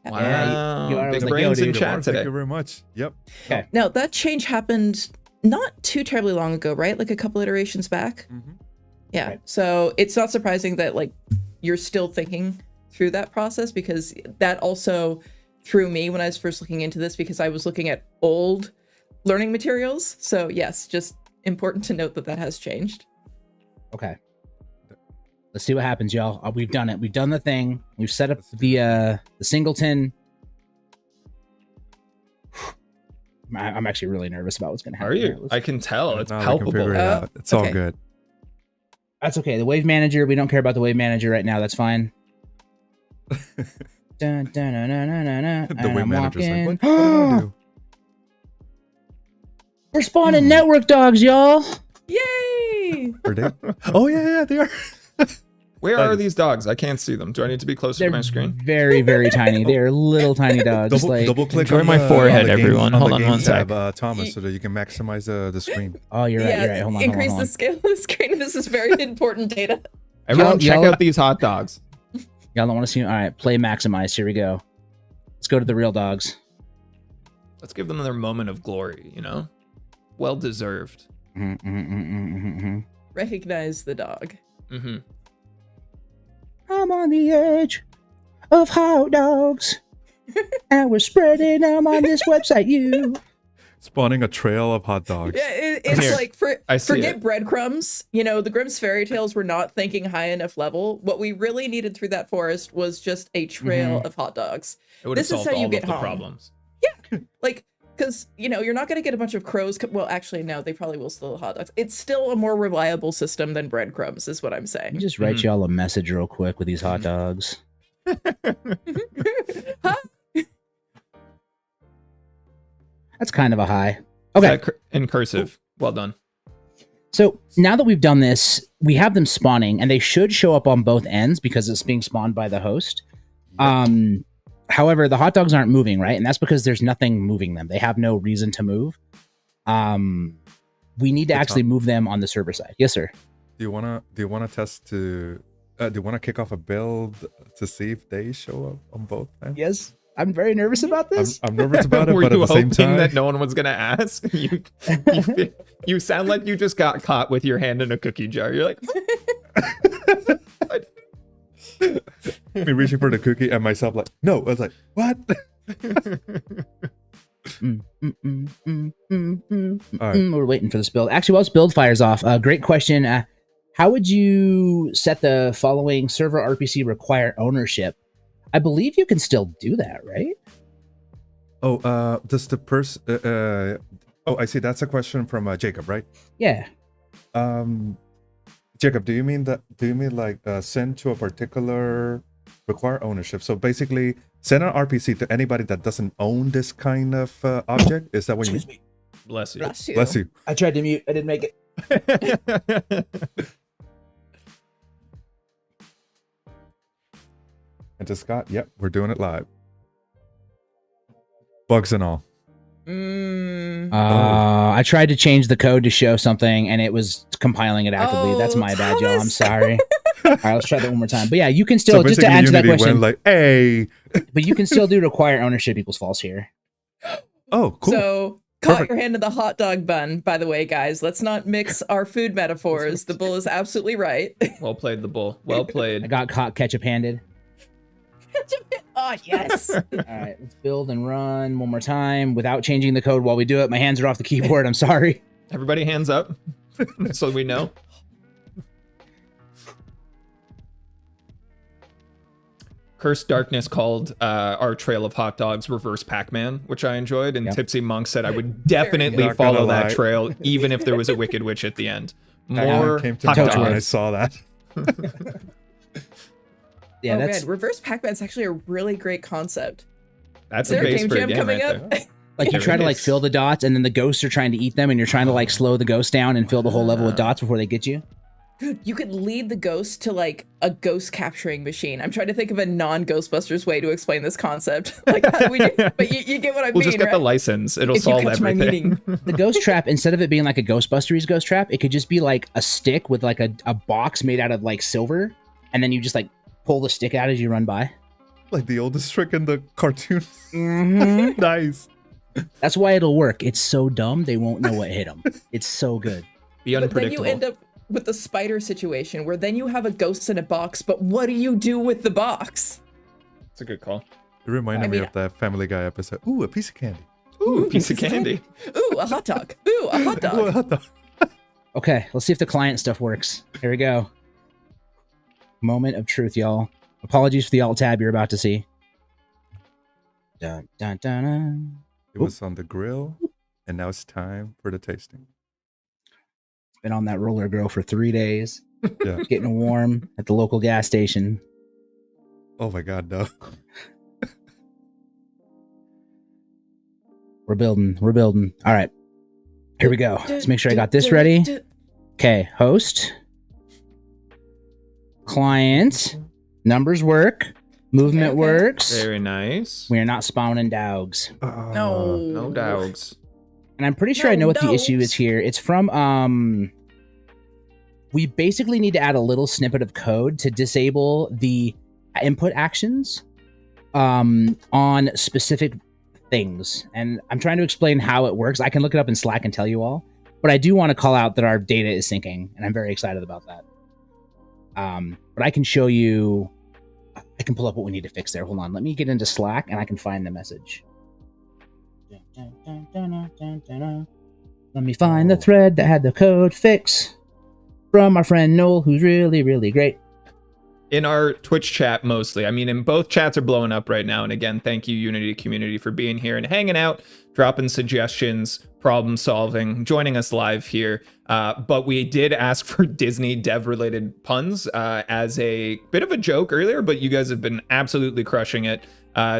Wow, Yeah, big like, brains yo, in dude, chat Thank today. you very much. Yep. Okay. Now, that change happened not too terribly long ago, right? Like a couple iterations back. Mm-hmm. Yeah. Right. So it's not surprising that you're still thinking through that process, because that also threw me when I was first looking into this, because I was looking at old learning materials. So yes, just important to note that has changed. Okay. Let's see what happens, y'all. We've done it. We've done the thing. We've set up the singleton. I'm actually really nervous about what's going to happen. Are you? Here. I can tell. It's Now we can palpable. figure it out. It's all okay. good. That's okay. The wave manager, we don't care about the wave manager right now. That's fine. Dun, dun, dun, dun, dun, dun, dun, The and wave I'm manager's walking. like, what do I do? We're spawning network dogs, y'all. Yay! Are they? Oh yeah, they are. Where are Nice. these dogs? I can't see them. Do I need to be closer They're to my screen? very, very tiny. They are little tiny dogs. Double click enjoy on my the- forehead, on the game- everyone. on the Hold on game one tab, sec. Thomas, so that you can maximize the screen. Oh, you're right. Yeah, You're right. Hold on. increase hold on, the scale of the screen. This is very important data. Everyone, check y'all- out these hot dogs. Y'all don't want to see. All right, play maximize. Here we go. Let's go to the real dogs. Let's give them their moment of glory. You know, well deserved. Recognize the dog. Mm-hmm. I'm on the edge of hot dogs, and we're spreading them on this website. You. Spawning a trail of hot dogs. Yeah, it's Here, like I see forget it. breadcrumbs. You know, the Grimm's fairy tales were not thinking high enough level. What we really needed through that forest was just a trail of hot dogs. It would have This is solved how you all get of the home. problems. Like, because, you know, you're not going to get a bunch of crows. Well, actually, no, they probably will steal hot dogs. It's still a more reliable system than breadcrumbs, is what I'm Let me saying. just write y'all a message real quick with these hot dogs. Huh? That's kind of a high. Is Okay. that in cursive? Well done. So now that we've done this, we have them spawning, and they should show up on both ends because it's being spawned by the host. However, the hot dogs aren't moving, right? And that's because there's nothing moving them. They have no reason to move. We need to actually move them on the server side. Yes, sir. Do you wanna test to? Do you wanna kick off a build to see if they show up on both ends? Yes. I'm very nervous about this. I'm nervous about it, Were but at you the same hoping time, that no one was gonna ask? You sound like you just got caught with your hand in a cookie jar. You're like, me reaching for the cookie and myself like, no. I was like, what? All right. We're waiting for this build. Actually, while this build fires off, great question. How would you set the following server RPC require ownership? I believe you can still do that, right? Oh, does the person? Oh, I see. That's a question from Jacob, right? Yeah. Jacob, do you mean like send to a particular require ownership? So basically, send an RPC to anybody that doesn't own this kind of object. Is that what you mean? bless you. Bless you. Bless you. I tried to mute. I didn't make it. And to Scott, yep, we're doing it live. Bugs and all. I tried to change the code to show something, and it was compiling it actively. Oh, That's my bad, y'all. I'm Thomas. sorry. All right, let's try that one more time. But yeah, you can still, So just to basically, answer that Unity question, went like, hey. but you can still do require ownership equals false here. Oh, cool. So, caught Perfect. your hand in the hot dog bun, by the way, guys. Let's not mix our food metaphors. The bull is absolutely right. Well played, the bull. Well I played. got caught ketchup handed. Oh, yes. All right, let's build and run one more time without changing the code while we do it. My hands are off the keyboard. I'm sorry. Everybody, hands up, so we know. Cursed Darkness called our trail of hot dogs Reverse Pac-Man, which I enjoyed, and Yep. Tipsy Monk said I would definitely Not gonna follow that lie. trail, even if there was a Wicked Witch at the end. That More came to hot mind when I dogs. saw that. Yeah, oh, that's man. Reverse Pac-Man's actually a really great concept. That's Is a there a base game for a jam game coming right up? there. like you There try it to like is. fill the dots, and then the ghosts are trying to eat them, and you're trying to like slow the ghost down and fill the whole level with dots before they get you. Dude, you could lead the ghost to like a ghost capturing machine. I'm trying to think of a non-Ghostbusters way to explain this concept. Like, how do we do? But you get what I We'll mean, just get right? the license. It'll If you solve catch my everything. meaning. The ghost trap, instead of it being like a Ghostbusters ghost trap, it could just be like a stick with like a box made out of like silver, and then you just like pull the stick out as you run by. Like the oldest trick in the cartoon. Mm-hmm. Nice. That's why it'll work. It's so dumb they won't know what hit them. It's so good. Be But then you unpredictable. end up with the spider situation where then you have a ghost in a box, but what do you do with the box? It's a good call. It reminded I me mean- of that Family Guy episode. Ooh, a piece of candy. Ooh, piece of candy. Ooh, a hot dog. Ooh, a hot Ooh, dog. what the- Okay, let's see if the client stuff works. Here we go. Moment of truth, y'all. Apologies for the alt tab you're about to see. Dun, dun, dun, dun. It was on the grill. And now it's time for the tasting. Been on that roller grill for 3 days. Yeah. Getting warm at the local gas station. Oh my God, no. We're building. All right. Here we go. Let's make sure I got this ready. Okay, host. Client. Numbers work. Movement Okay. works. Very nice. We are not spawning dogs. No. No dogs. And I'm pretty sure I know what the issue is dogs. here. It's from we basically need to add a little snippet of code to disable the input actions on specific things. And I'm trying to explain how it works. I can look it up in Slack and tell you all, but I do want to call out that our data is syncing, and I'm very excited about that. But I can show you, I can pull up what we need to fix there. Hold on, let me get into Slack and I can find the message. Let me find the thread that had the code fix from our friend Noel, who's really, really great. In our Twitch chat mostly. I mean, in both chats are blowing up right now. And again, thank you, Unity community, for being here and hanging out, dropping suggestions, problem solving, joining us live here. But we did ask for Disney dev-related puns as a bit of a joke earlier, but you guys have been absolutely crushing it.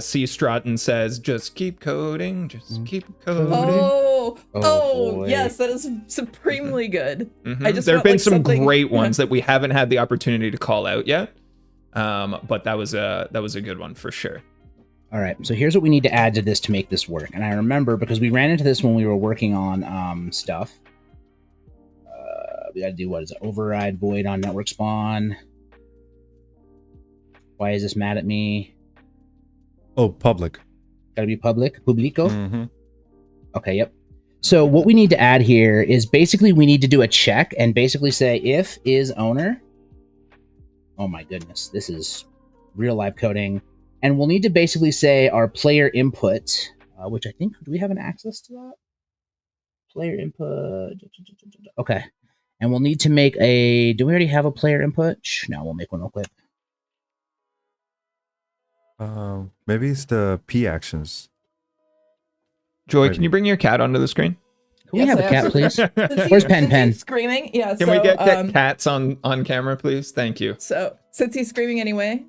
C. Stratton says, just keep coding, just keep coding. boy. Yes, that is supremely good. Mhm. I just there have want, been like, some something- great ones that we haven't had the opportunity to call out yet. But that was a good one for sure. All right, so here's what we need to add to this to make this work. And I remember because we ran into this when we were working on stuff. We got to do, what is it? Override void on network spawn. Why is this mad at me? Oh, public. Got to be public. Publico. Mhm. Okay, yep. So what we need to add here is basically we need to do a check and basically say if is owner. Oh my goodness, this is real live coding. And we'll need to basically say our player input, which I think, do we have an access to that? Player input. Okay. And we'll need to make a, do we already have a player input? No, we'll make one real quick. Maybe it's the P actions. Joy, Maybe. can you bring your cat onto the screen? Can we have a I cat, please? Since Where's he- Pen since Pen? he's screaming? Yeah. Can we get cats on camera, please? Thank you. So since he's screaming anyway,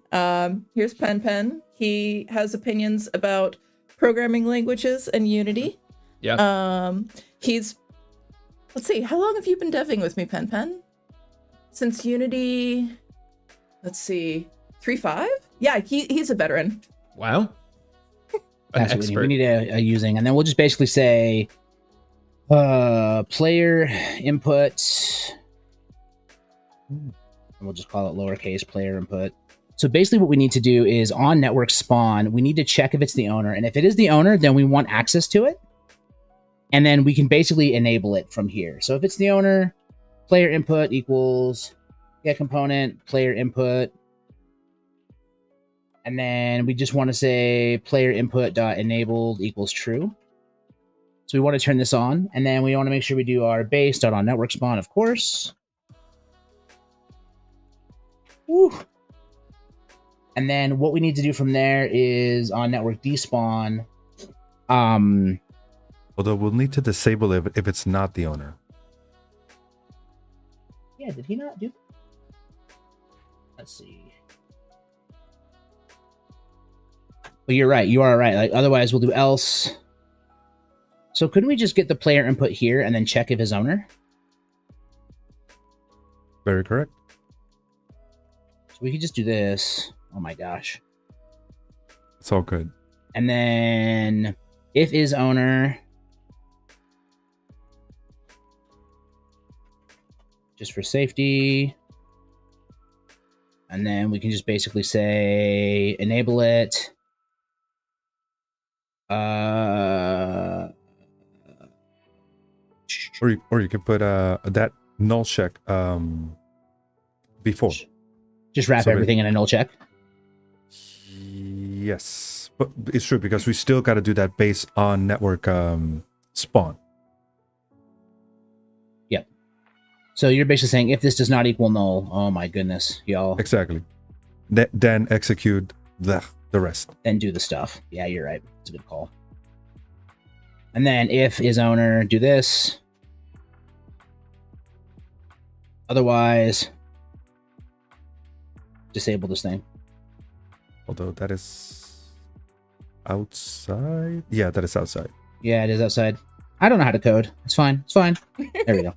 here's Pen Pen. He has opinions about programming languages and Unity. Yeah. He's, let's see, how long have you been deving with me, Pen Pen? Since Unity, let's see, 3.5? Yeah, he's a veteran. Wow. An That's what we need. expert. We need a using, and then we'll just basically say player input, and we'll just call it lowercase player input. So basically what we need to do is on network spawn, we need to check if it's the owner, and if it is the owner, then we want access to it, and then we can basically enable it from here. So if it's the owner, player input equals get component player input. And then we just want to say player input dot enabled equals true. So we want to turn this on, and then we want to make sure we do our base dot on network spawn, of course. Woo. And then what we need to do from there is on network despawn. Although we'll need to disable it if it's not the owner. Yeah, did he not do? Let's see. But you're right. You are right. Like otherwise, we'll do else. So couldn't we just get the player input here and then check if his owner? Very correct. So we could just do this. Oh my gosh. It's all good. And then if is owner, just for safety. And then we can just basically say enable it. Or you could put that null check before. Just wrap So everything in a null check. Yes, but it's true because we still got to do that base on network spawn. Yep. So you're basically saying if this does not equal null, oh my goodness, y'all, Exactly. Then execute the rest. then do the stuff. Yeah, you're right. It's a good call. And then if is owner, do this. Otherwise, disable this thing. Although that is outside. Yeah, that is outside. Yeah, it is outside. I don't know how to code. It's fine. It's fine. There we go.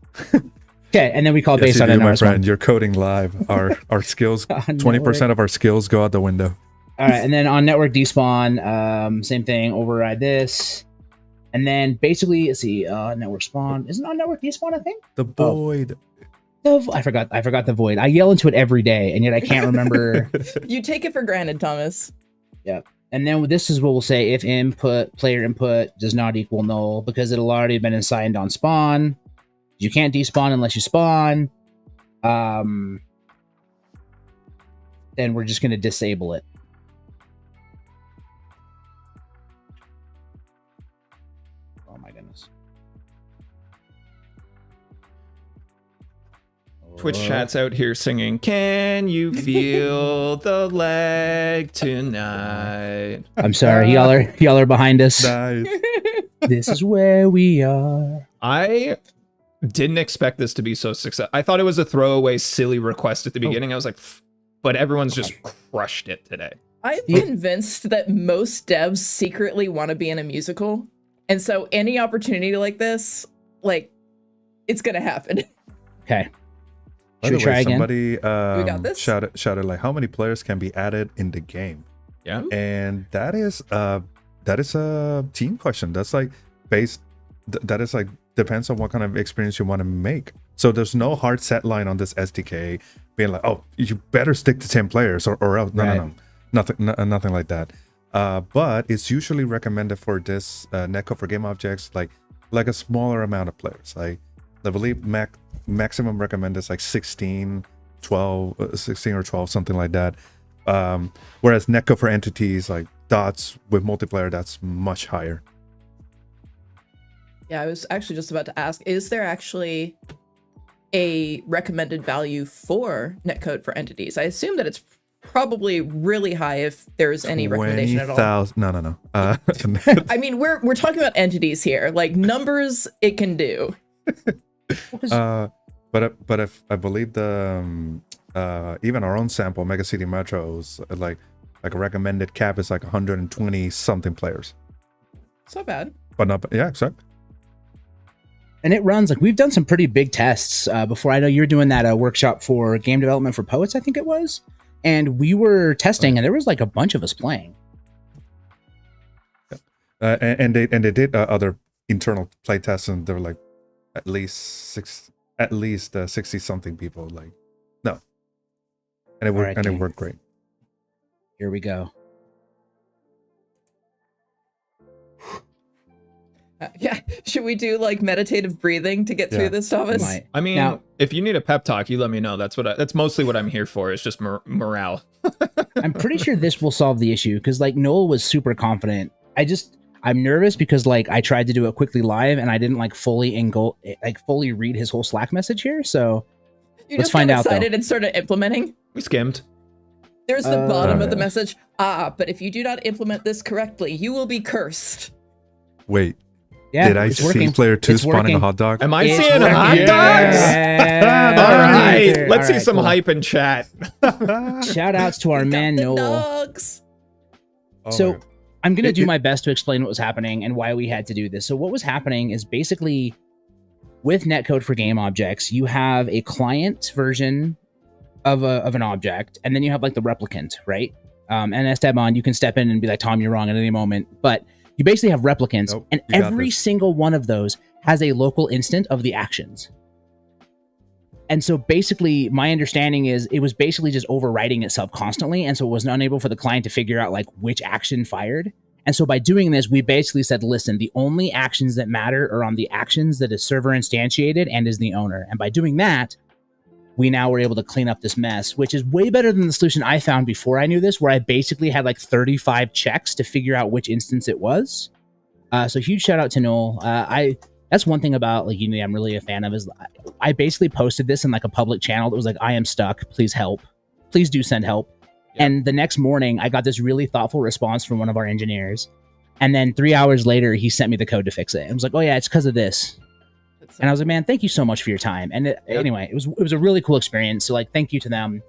Okay, and then we call Yes, based you on do, a my number friend. You're coding live. Our skills. 20% of our skills go out the window. All right, and then on network despawn, same thing. Override this, and then basically, let's see. Network spawn isn't on network despawn. I think The void. I forgot the void. I yell into it every day, and yet I can't remember. You take it for granted, Thomas. Yep. And then this is what we'll say if player input does not equal null because it'll already have been assigned on spawn. You can't despawn unless you spawn. Then we're just going to disable it. Oh my goodness. Twitch chat's out here singing, "Can you feel the leg tonight?" I'm sorry, y'all are behind us. Nice. This is where we are. I didn't expect this to be so successful. I thought it was a throwaway, silly request at the beginning. I was like, but everyone's just crushed it today. I'm convinced that most devs secretly want to be in a musical. And so any opportunity like this, like, it's going to happen. Okay. By Should the we try way, again? somebody got this? shouted like, how many players can be added in the game? Yeah. And that is a team question. That's like that is like depends on what kind of experience you want to make. So there's no hard set line on this SDK being like, oh, you better stick to 10 players or else. No. Nothing like that. But it's usually recommended for this netcode for game objects like a smaller amount of players. Like I believe maximum recommended is like 16 or 12, something like that. Whereas netcode for entities like dots with multiplayer, that's much higher. Yeah, I was actually just about to ask, is there actually a recommended value for netcode for entities? I assume that it's probably really high if there's any recommendation at all. 20,000. No. I mean, we're talking about entities here. Like numbers, it can do. But if I believe the even our own sample Mega City Metros like a recommended cap is like 120 something players. It's not bad. But not yeah, exactly. And it runs like we've done some pretty big tests before. I know you're doing that workshop for game development for poets, I think it was, and we were testing, and there was like a bunch of us playing. And they did other internal play tests, and there were like at least 60 something people. Like no, and it worked. Right, and it worked great. Here we go. Yeah, should we do like meditative breathing to get through this, Thomas? Might. I mean, Now- if you need a pep talk, you let me know. That's mostly what I'm here for. It's just morale. I'm pretty sure this will solve the issue because like Noel was super confident. I'm nervous because like I tried to do it quickly live and I didn't like fully read his whole Slack message here. So You let's just find got out, though. excited and started implementing. We skimmed. There's the bottom of the yeah. message. But if you do not implement this correctly, you will be cursed. Wait, yeah, did I it's see working. player 2 It's spawning working. a hot dog? Am I It's seeing working. hot dogs? All right, let's see All right, some cool. hype in chat. Shout outs to our We got man the Noel. dogs. Oh, So my- I'm going to do It- my best to explain what was happening and why we had to do this. So what was happening is basically with netcode for game objects, you have a client version of an object, and then you have like the replicant, right? And Esteban, you can step in and be like, Tom, you're wrong at any moment. But you basically have replicants, Nope, and you got every this. single one of those has a local instant of the actions. And so basically, my understanding is it was basically just overwriting itself constantly. And so it was unable for the client to figure out like which action fired. And so by doing this, we basically said, listen, the only actions that matter are on the actions that is server instantiated and is the owner. And by doing that, we now were able to clean up this mess, which is way better than the solution I found before I knew this, where I basically had like 35 checks to figure out which instance it was. So huge shout out to Noel. That's one thing about like Unity I'm really a fan of is I basically posted this in like a public channel that was like, I am stuck, please help. Please do send help. Yeah. And the next morning I got this really thoughtful response from one of our engineers. And then 3 hours later, he sent me the code to fix it. And I was like, oh yeah, it's because of this. And I was like, man, thank you so much for your time. And anyway, it was a really cool experience. So like, thank you to them.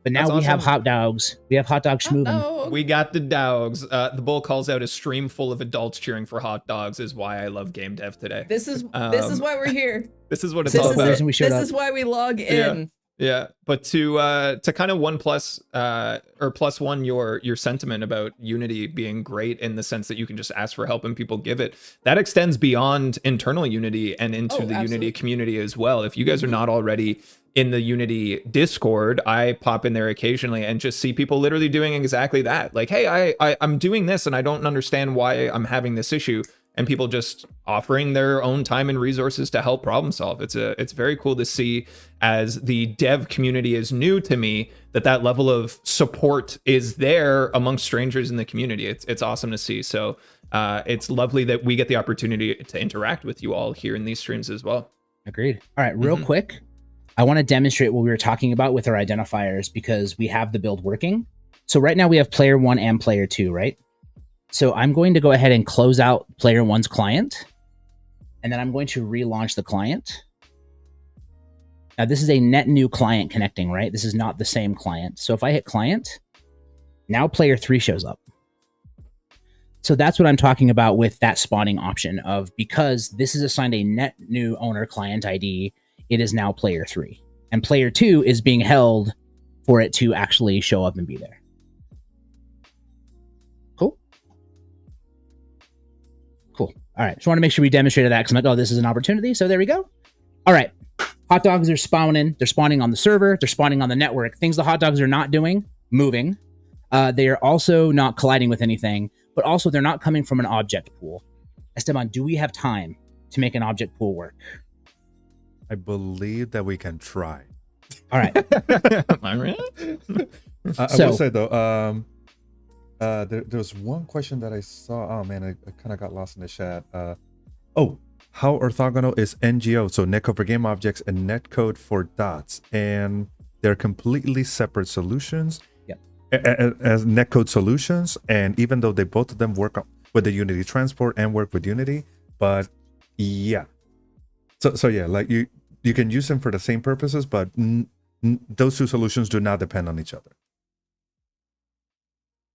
But now we have hot dogs. We have hot dog schmoovin'. We got the dogs. The bull calls out a stream full of adults cheering for hot dogs is why I love game dev today. This is why we're here. This is what it's all about. This is why we log in. Yeah, but to kind of one plus or plus one your sentiment about Unity being great in the sense that you can just ask for help and people give it, that extends beyond internal Unity and into the Unity community as well. If you guys are not already in the Unity Discord, I pop in there occasionally and just see people literally doing exactly that. Like, hey, I'm doing this and I don't understand why I'm having this issue. And people just offering their own time and resources to help problem solve. It's very cool to see, as the dev community is new to me, that level of support is there amongst strangers in the community. It's awesome to see. So it's lovely that we get the opportunity to interact with you all here in these streams as well. Agreed. All right, real quick, I want to demonstrate what we were talking about with our identifiers because we have the build working. So right now we have player 1 and player 2, right? So I'm going to go ahead and close out player 1's client, and then I'm going to relaunch the client. Now this is a net new client connecting, right? This is not the same client. So if I hit client, now player 3 shows up. So that's what I'm talking about with that spawning option of, because this is assigned a net new owner client ID, it is now player 3. And player 2 is being held for it to actually show up and be there. Cool. All right. Just want to make sure we demonstrated that because I'm like, oh, this is an opportunity. So there we go. All right. Hot dogs are spawning. They're spawning on the server. They're spawning on the network. Things the hot dogs are not doing, moving. They are also not colliding with anything, but also they're not coming from an object pool. Esteban, do we have time to make an object pool work? I believe that we can try. All right. I will say though, there was one question that I saw. Oh man, I kind of got lost in the chat. How orthogonal is NGO? So netcode for game objects and netcode for dots, and they're completely separate solutions. Yeah. As netcode solutions, and even though both of them work with the Unity transport and work with Unity, but yeah. So yeah, like you can use them for the same purposes, but those two solutions do not depend on each other.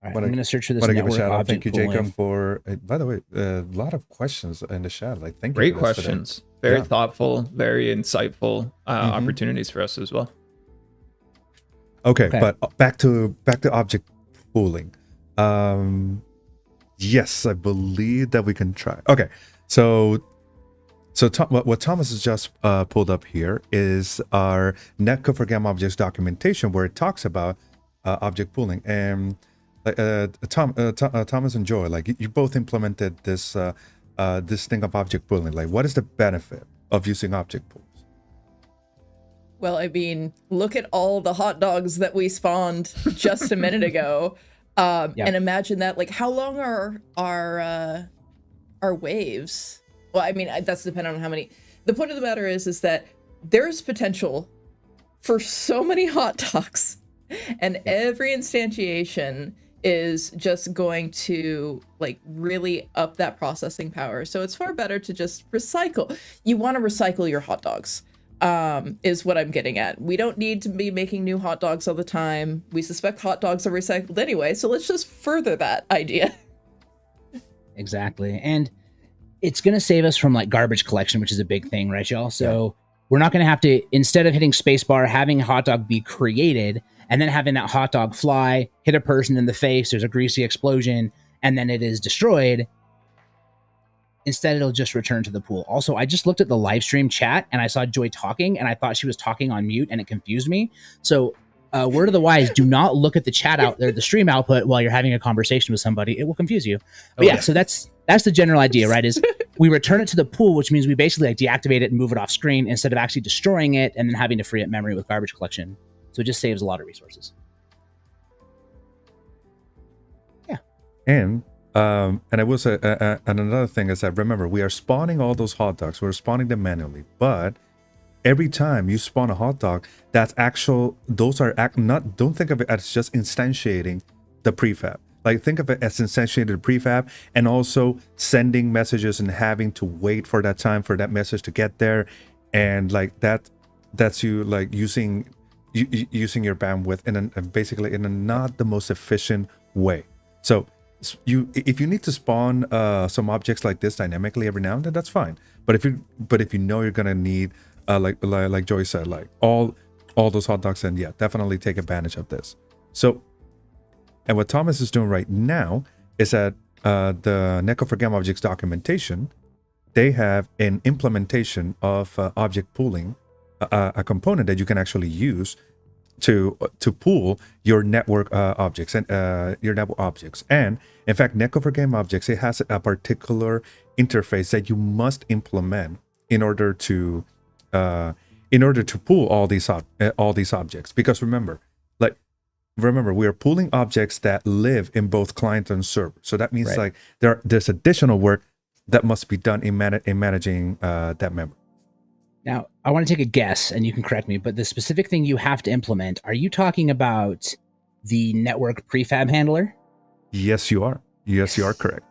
All right, I'm going to search for this network object. Thank you, Jacob, for. By the way, a lot of questions in the chat. Like, thank you. Great questions. Very thoughtful, very insightful opportunities for us as well. Okay, but back to object pooling. Yes, I believe that we can try. Okay, so what Thomas has just pulled up here is our netcode for game objects documentation, where it talks about object pooling. And Thomas and Joy, like you both implemented this thing of object pooling. Like, what is the benefit of using object pools? Well, I mean, look at all the hot dogs that we spawned just a minute ago, and imagine that. Like, how long are our waves? Well, I mean, that's dependent on how many. The point of the matter is that there's potential for so many hot dogs, and every instantiation is just going to like really up that processing power. So it's far better to just recycle. You want to recycle your hot dogs, is what I'm getting at. We don't need to be making new hot dogs all the time. We suspect hot dogs are recycled anyway, so let's just further that idea. Exactly. And it's going to save us from like garbage collection, which is a big thing, right, y'all? So we're not going to have to, instead of hitting spacebar, having a hot dog be created, and then having that hot dog fly, hit a person in the face, there's a greasy explosion, and then it is destroyed. Instead, it'll just return to the pool. Also, I just looked at the live stream chat, and I saw Joy talking, and I thought she was talking on mute, and it confused me. So, word of the wise, do not look at the chat out there, the stream output, while you're having a conversation with somebody. It will confuse you. But so that's the general idea, right? Is we return it to the pool, which means we basically like deactivate it and move it off screen instead of actually destroying it and then having to free up memory with garbage collection. So it just saves a lot of resources. Yeah. And I will say, and another thing is that remember, we are spawning all those hot dogs. We're spawning them manually, but every time you spawn a hot dog, that's actual. Those are not. Don't think of it as just instantiating the prefab. Like think of it as instantiated prefab, and also sending messages and having to wait for that time for that message to get there, and like that's you like using your bandwidth in basically in a not the most efficient way. So if you need to spawn some objects like this dynamically every now and then, that's fine. But if you know you're gonna need like Joy said, like all those hot dogs, and yeah, definitely take advantage of this. So, and what Thomas is doing right now is that the Netcheck for Game Objects documentation, they have an implementation of object pooling, a component that you can actually use to pool your network objects and your network objects. And in fact, Netcheck for Game Objects, it has a particular interface that you must implement in order to pool all these objects. Because remember, we are pooling objects that live in both client and server. So that means like there's additional work that must be done in managing that memory. Now, I want to take a guess, and you can correct me, but the specific thing you have to implement, are you talking about the network prefab handler? Yes, you are. Yes, you are correct.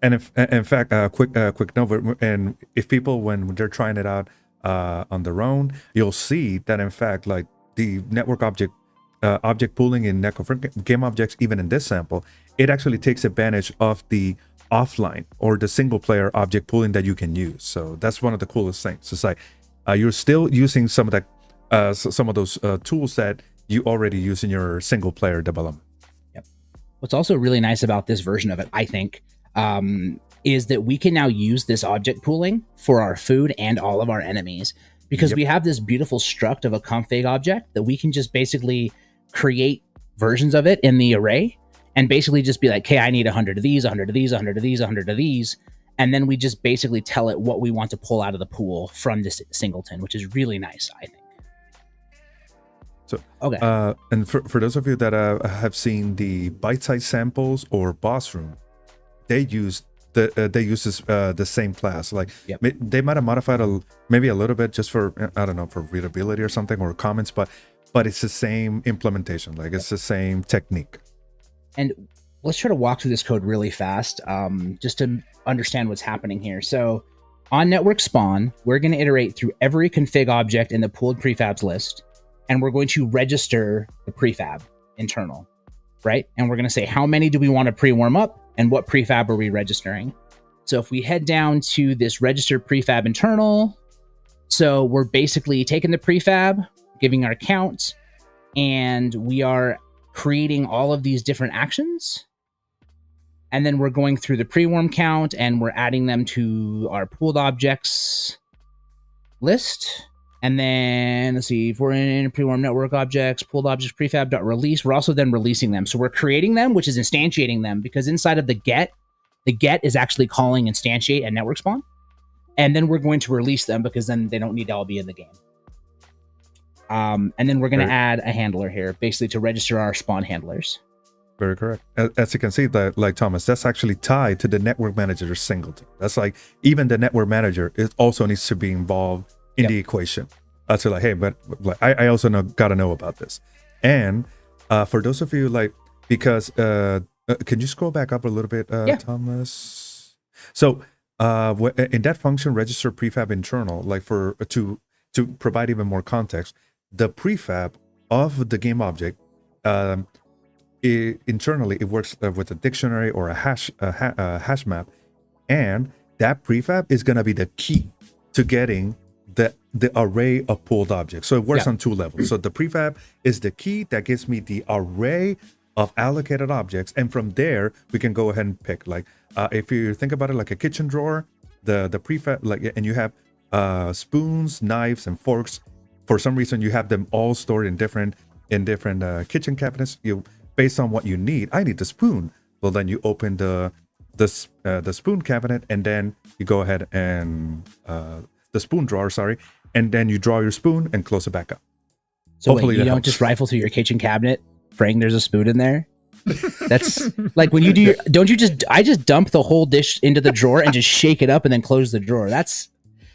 And in fact, quick note, and if people, when they're trying it out on their own, you'll see that in fact, like the network object pooling in Netcheck for Game Objects, even in this sample, it actually takes advantage of the offline or the single player object pooling that you can use. So that's one of the coolest things. It's like you're still using some of that, some of those tools that you already use in your single player development. Yep. What's also really nice about this version of it, I think, is that we can now use this object pooling for our food and all of our enemies, because we have this beautiful struct of a config object that we can just basically create versions of it in the array, and basically just be like, hey, I need 100 of these, 100 of these, 100 of these, 100 of these. And then we just basically tell it what we want to pull out of the pool from this singleton, which is really nice, I think. So, okay. And for those of you that have seen the bite-sized samples or boss room, they use the same class. Like they might have modified maybe a little bit just for, I don't know, for readability or something, or comments, but it's the same implementation. Like it's the same technique. And let's try to walk through this code really fast, just to understand what's happening here. So on network spawn, we're going to iterate through every config object in the pooled prefabs list, and we're going to register the prefab internal, right? And we're going to say, how many do we want to pre-warm up, and what prefab are we registering? So if we head down to this register prefab internal, so we're basically taking the prefab, giving our count, and we are creating all of these different actions. And then we're going through the pre-warm count, and we're adding them to our pooled objects list. And then let's see, if we're in pre-warm network objects, pooled objects prefab.release, we're also then releasing them. So we're creating them, which is instantiating them, because inside of the get is actually calling instantiate and network spawn. And then we're going to release them, because then they don't need to all be in the game. And then we're going to add a handler here, basically to register our spawn handlers. Very correct. As you can see, that like Thomas, that's actually tied to the network manager singleton. That's like even the network manager, it also needs to be involved in the equation. So like, hey, but like, I also gotta know about this. And for those of you like, because can you scroll back up a little bit, Thomas? So in that function, register prefab internal, like to provide even more context, the prefab of the game object, internally it works with a dictionary or a hash map, and that prefab is going to be the key to getting the array of pooled objects. So it works on two levels. So the prefab is the key that gives me the array of allocated objects, and from there we can go ahead and pick. Like if you think about it like a kitchen drawer, the prefab, like, and you have spoons, knives, and forks. For some reason, you have them all stored in different kitchen cabinets. Based on what you need. I need the spoon. Well, then you open the spoon cabinet, and then you go ahead and the spoon drawer, and then you draw your spoon and close it back up. So hopefully wait, you don't just rifle through your kitchen cabinet, praying there's a spoon in there? That's like when you do I just dump the whole dish into the drawer and just shake it up and then close the drawer. That's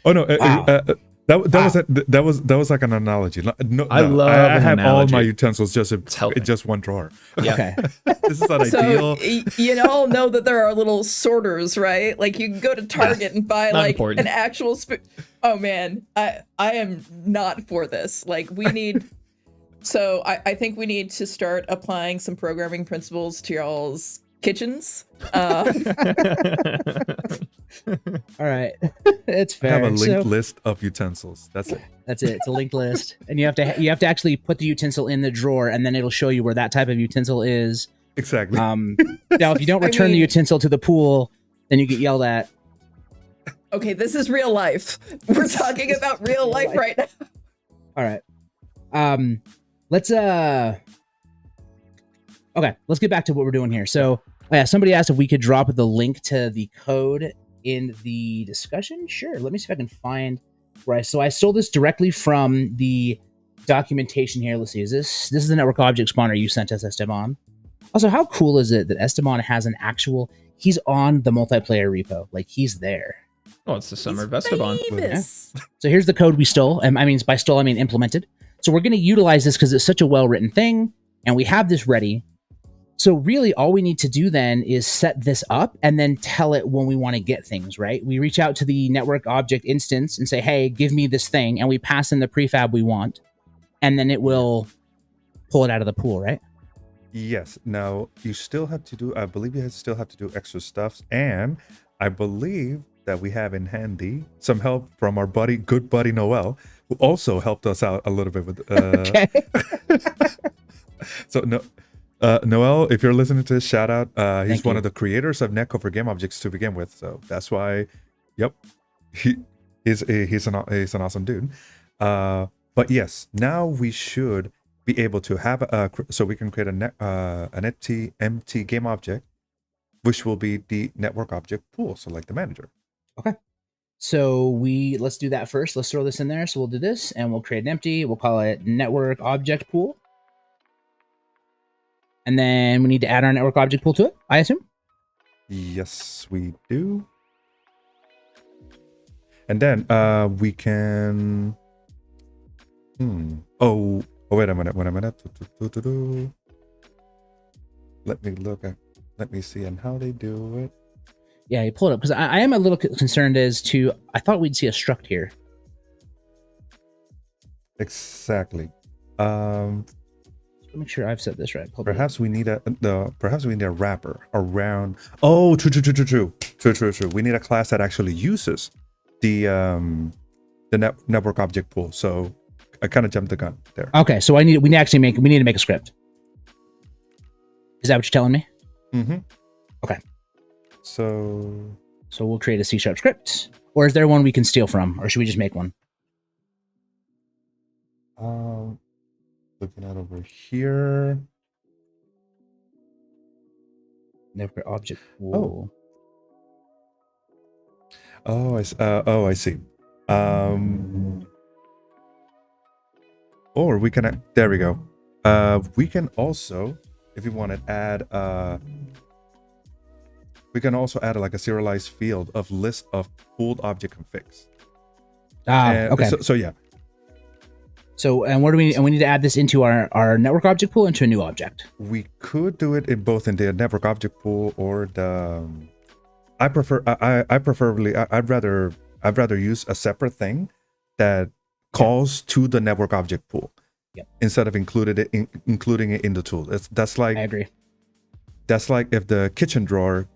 oh no, wow. That was like an analogy. I love I an have all analogy. my utensils just helping. in just one drawer. Yeah. Okay. This is an So ideal. you all know that there are little sorters, right? Like you can go to Target and buy Not like important. an actual spoon. Oh man, I am not for this. Like we need. So I think we need to start applying some programming principles to y'all's kitchens. All right. It's I have fair. a linked So, list of utensils. That's it. that's it. It's a linked list, and you have to actually put the utensil in the drawer, and then it'll show you where that type of utensil is. Exactly. Now, if you don't I return the mean- utensil to the pool, then you get yelled at. Okay, this is real life. We're talking about real life right now. All right. Let's okay, let's get back to what we're doing here. So, yeah, somebody asked if we could drop the link to the code in the discussion. Sure. Let me see if I can find where I stole this directly from the documentation here. Let's see. This is the network object spawner you sent us, Esteban. Also, how cool is it that Esteban has an actual, he's on the multiplayer repo. Like, he's there. Oh, it's the summer of He's Esteban. famous. So here's the code we stole. And I mean, by stole, I mean implemented. So we're going to utilize this because it's such a well-written thing, and we have this ready. So really, all we need to do then is set this up and then tell it when we want to get things, right? We reach out to the network object instance and say, hey, give me this thing, and we pass in the prefab we want, and then it will pull it out of the pool, right? Yes. Now you still have to do. I believe you still have to do extra stuff, and I believe that we have in handy some help from our good buddy Noel, who also helped us out a little bit with. Okay. So Noel, if you're listening to this, shout out. He's Thank one you. of the creators of Netco for Game Objects to begin with, so that's why. Yep, he's an awesome dude. But yes, now we should be able to have so we can create an empty game object, which will be the network object pool. So like the manager. Okay. So let's do that first. Let's throw this in there. So we'll do this and we'll create an empty. We'll call it network object pool. And then we need to add our network object pool to it, I assume. Yes, we do. And then we can. Oh, wait a minute. Let me look at. Let me see and how they do it. Yeah, you pull it up because I am a little concerned as to. I thought we'd see a struct here. Exactly. Let me make sure I've said this right. Pull it up. Perhaps we need a wrapper around. Oh, true. We need a class that actually uses the network object pool. So I kind of jumped the gun there. Okay, so we need to make a script. Is that what you're telling me? Mm-hmm. Okay. So we'll create a C# script, or is there one we can steal from, or should we just make one? looking at over here. Network object pool. Oh, I see. Or we can, there we go. We can also, if you want to add, we can also add like a serialized field of list of pooled object configs. Okay. So yeah. So, and what do we need to add this into our network object pool into a new object? We could do it in both in the network object pool or the. I'd rather use a separate thing that calls to the network object pool. Yep. Instead of including it in the tool. That's like I agree. That's like if the kitchen drawer,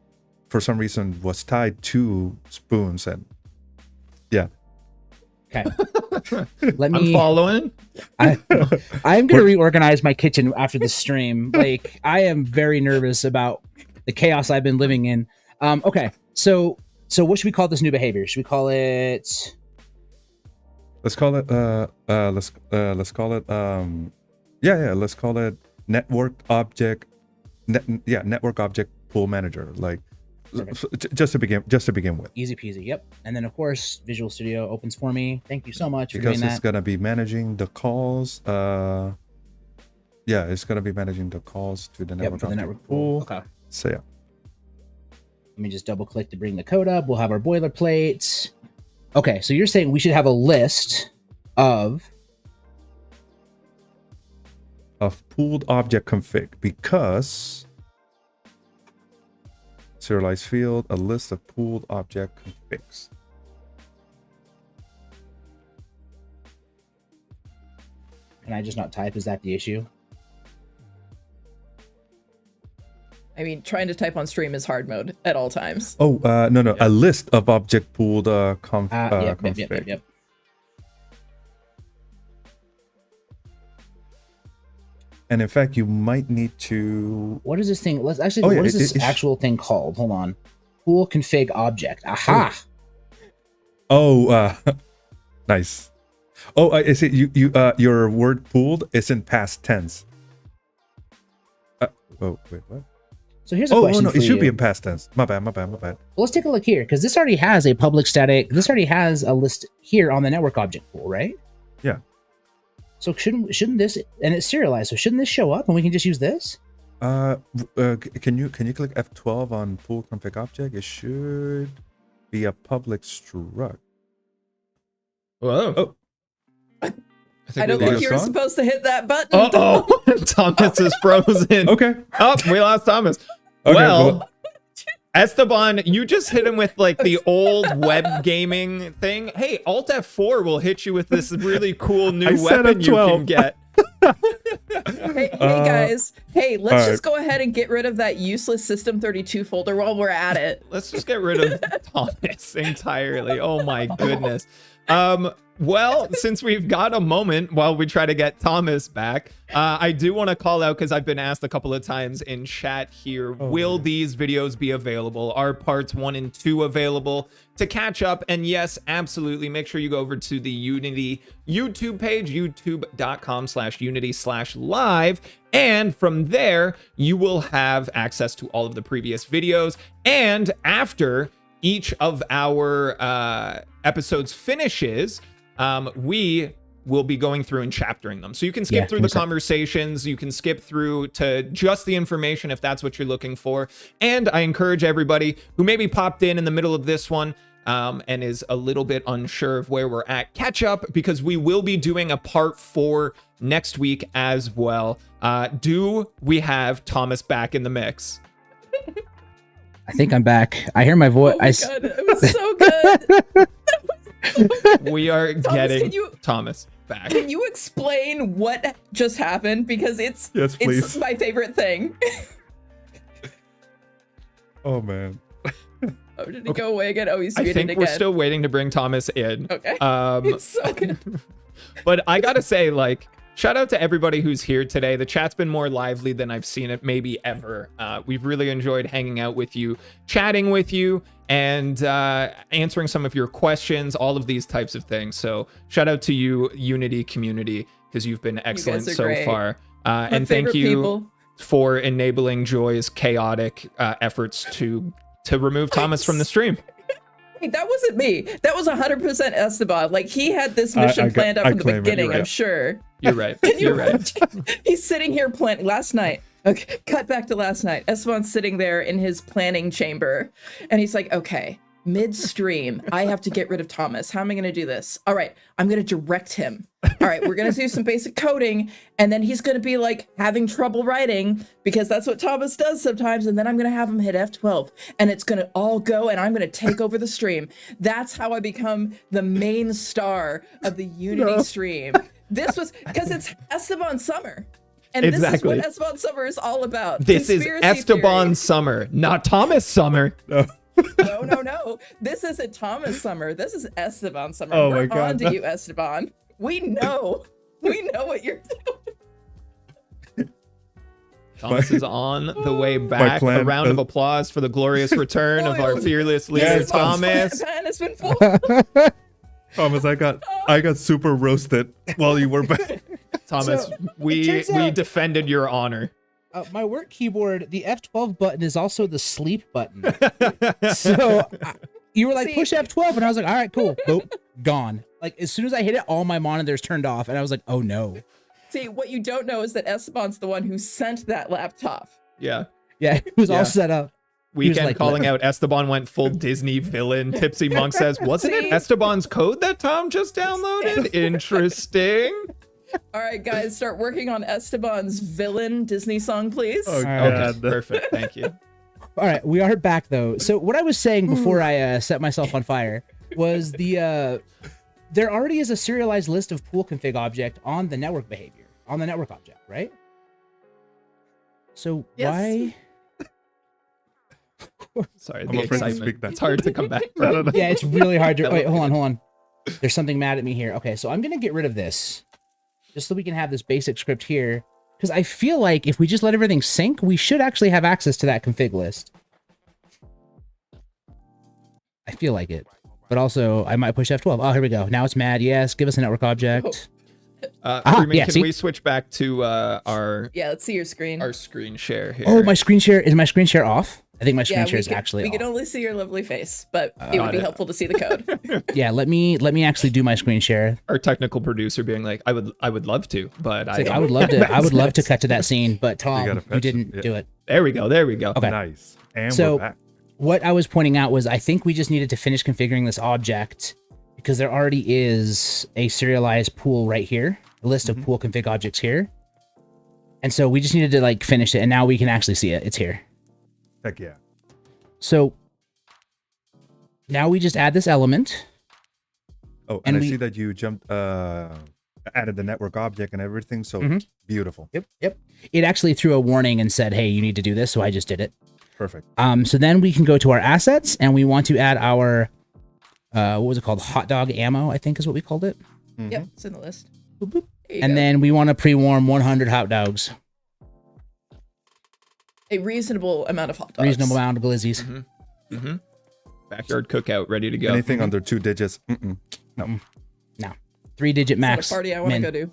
for some reason, was tied to spoons and. Yeah. Okay. I'm following. I'm going to reorganize my kitchen after the stream. Like, I am very nervous about the chaos I've been living in. Okay. So what should we call this new behavior? Should we call it? Let's call it. Let's call it. Let's call it network object. Network object pool manager. Like, just to begin with. Easy peasy. Yep. And then of course Visual Studio opens for me. Thank you so much Because for doing it's that. gonna be managing the calls. It's gonna be managing the calls to the network, for the object network pool. pool. Okay. So yeah. Let me just double click to bring the code up. We'll have our boilerplates. Okay, so you're saying we should have a list of pooled object config, because serialized field, a list of pooled object configs. Can I just not type? Is that the issue? I mean, trying to type on stream is hard mode at all times. Oh, no, a list of object pooled config. Yep. And in fact, you might need to. What is this thing? Let's actually. What is this actual thing called? Hold on. Pool config object. Aha. Oh, nice. Oh, is it your word pooled is in past tense? Oh, wait, what? So here's a question. No, for it should you. be in past tense. My bad. Well, let's take a look here, because this already has a public static. This already has a list here on the network object pool, right? Yeah. So shouldn't this, and it's serialized, so shouldn't this show up and we can just use this? Can you click F12 on pool config object? It should be a public struct. Whoa. Oh. I don't think you were supposed to hit that button. Uh-oh. Thomas is frozen. Okay. Oh, we lost Thomas. Okay, well, Esteban, you just hit him with like the old web gaming thing. Hey, Alt F4 will hit you with this really cool new weapon you can get. Hey guys. Hey, let's just go ahead and get rid of that useless System 32 folder while we're at it. Let's just get rid of Thomas entirely. Oh my goodness. Well, since we've got a moment while we try to get Thomas back, I do want to call out, because I've been asked a couple of times in chat here, will these videos be available? Are parts 1 and 2 available to catch up? And yes, absolutely. Make sure you go over to the Unity YouTube page, youtube.com/unity/live. And from there, you will have access to all of the previous videos. And after each of our episodes finishes, we will be going through and chaptering them. So you can skip through the conversations, you can skip through to just the information if that's what you're looking for. And I encourage everybody who maybe popped in the middle of this one and is a little bit unsure of where we're at, catch up, because we will be doing a part 4 next week as well. Do we have Thomas back in the mix? I think I'm back. I hear my voice. Oh my God, it was so good. We are Thomas, getting Thomas back. Can you explain what just happened? Because it's my favorite thing. Oh man. Oh, did he go away again? Oh, he's muted again. I think we're still waiting to bring Thomas in. Okay. It's so good. But I gotta say, like, shout out to everybody who's here today. The chat's been more lively than I've seen it maybe ever. We've really enjoyed hanging out with you, chatting with you, and answering some of your questions, all of these types of things. So shout out to you, Unity community, because you've been excellent so great. far. And thank you for enabling Joy's chaotic efforts to remove Thomas from the stream. Hey, that wasn't me. That was 100% Esteban. Like, he had this mission planned out from the beginning, right. I'm sure. You're right. You're right. He's sitting here planning last night. Okay, cut back to last night. Esteban's sitting there in his planning chamber, and he's like, okay, midstream, I have to get rid of Thomas. How am I going to do this? All right, I'm going to direct him. All right, we're going to do some basic coding, and then he's going to be like having trouble writing, because that's what Thomas does sometimes, and then I'm going to have him hit F12, and it's going to all go, and I'm going to take over the stream. That's how I become the main star of the Unity stream. This was because it's Esteban Summer. And this is what Esteban Summer is all about. This is Esteban Summer, not Thomas Summer. No. No. This isn't Thomas Summer. This is Esteban Summer. Oh We're my God. on to you, Esteban. We know. We know what you're doing. Thomas is on the way back. A round of applause for the glorious return of our fearless leader, Thomas. My plan has been full. Thomas, I got super roasted while you were back. Thomas, we defended your honor. My work keyboard, the F12 button is also the sleep button. So you were like, push F12, and I was like, all right, cool. Boop, gone. Like, as soon as I hit it, all my monitors turned off, and I was like, oh no. See, what you don't know is that Esteban's the one who sent that laptop. Yeah. Yeah, it was all set up. Weekend like, calling out Esteban went full Disney villain. Tipsy Monk says, wasn't it Esteban's code that Tom just downloaded? Interesting. All right, guys, start working on Esteban's villain Disney song, please. Oh, Okay, perfect. Thank you. All right, we are back though. So what I was saying before I set myself on fire was there already is a serialized list of pool config object on the network behavior, on the network object, right? So Yes. why? Sorry, I'm the afraid to excitement. speak that. It's hard to come back. Yeah, it's really hard to. Wait, hold on. There's something mad at me here. Okay, so I'm gonna get rid of this, just so we can have this basic script here, because I feel like if we just let everything sync, we should actually have access to that config list. I feel like it, but also I might push F12. Oh, here we go. Now it's mad. Yes, give us a network object. Freeman, yeah, can see? we switch back to our Yeah, let's see your screen. screen share here? Oh, my screen share is my screen share off? I think my screen share is actually we off. can only see your lovely face, but it would be helpful to see the code. Yeah, let me actually do my screen share. Our technical producer being like, I would love to, but It's like, I would love to cut to that scene, but Tom, gotta you fetch it, didn't yeah. do it. There we go. Okay. Nice. And So- we're back. What I was pointing out was I think we just needed to finish configuring this object because there already is a serialized pool right here, a list of pool config objects here. And so we just needed to like finish it, and now we can actually see it. It's here. Heck yeah. So now we just add this element. Oh, And and I we- see that you jumped, added the network object and everything. So Mhm. beautiful. Yep. It actually threw a warning and said, hey, you need to do this. So I just did it. Perfect. So then we can go to our assets and we want to add our, what was it called? Hot dog ammo, I think is what we called it. Yep, it's in the list. Boop, boop. There you And go. then we want to pre-warm 100 hot dogs. A reasonable amount of hot dogs. Reasonable amount of glizzies. Mm-hmm. Backyard cookout ready to go. Anything under 2 digits. No. 3-digit Is that max. a party I want to min. go to.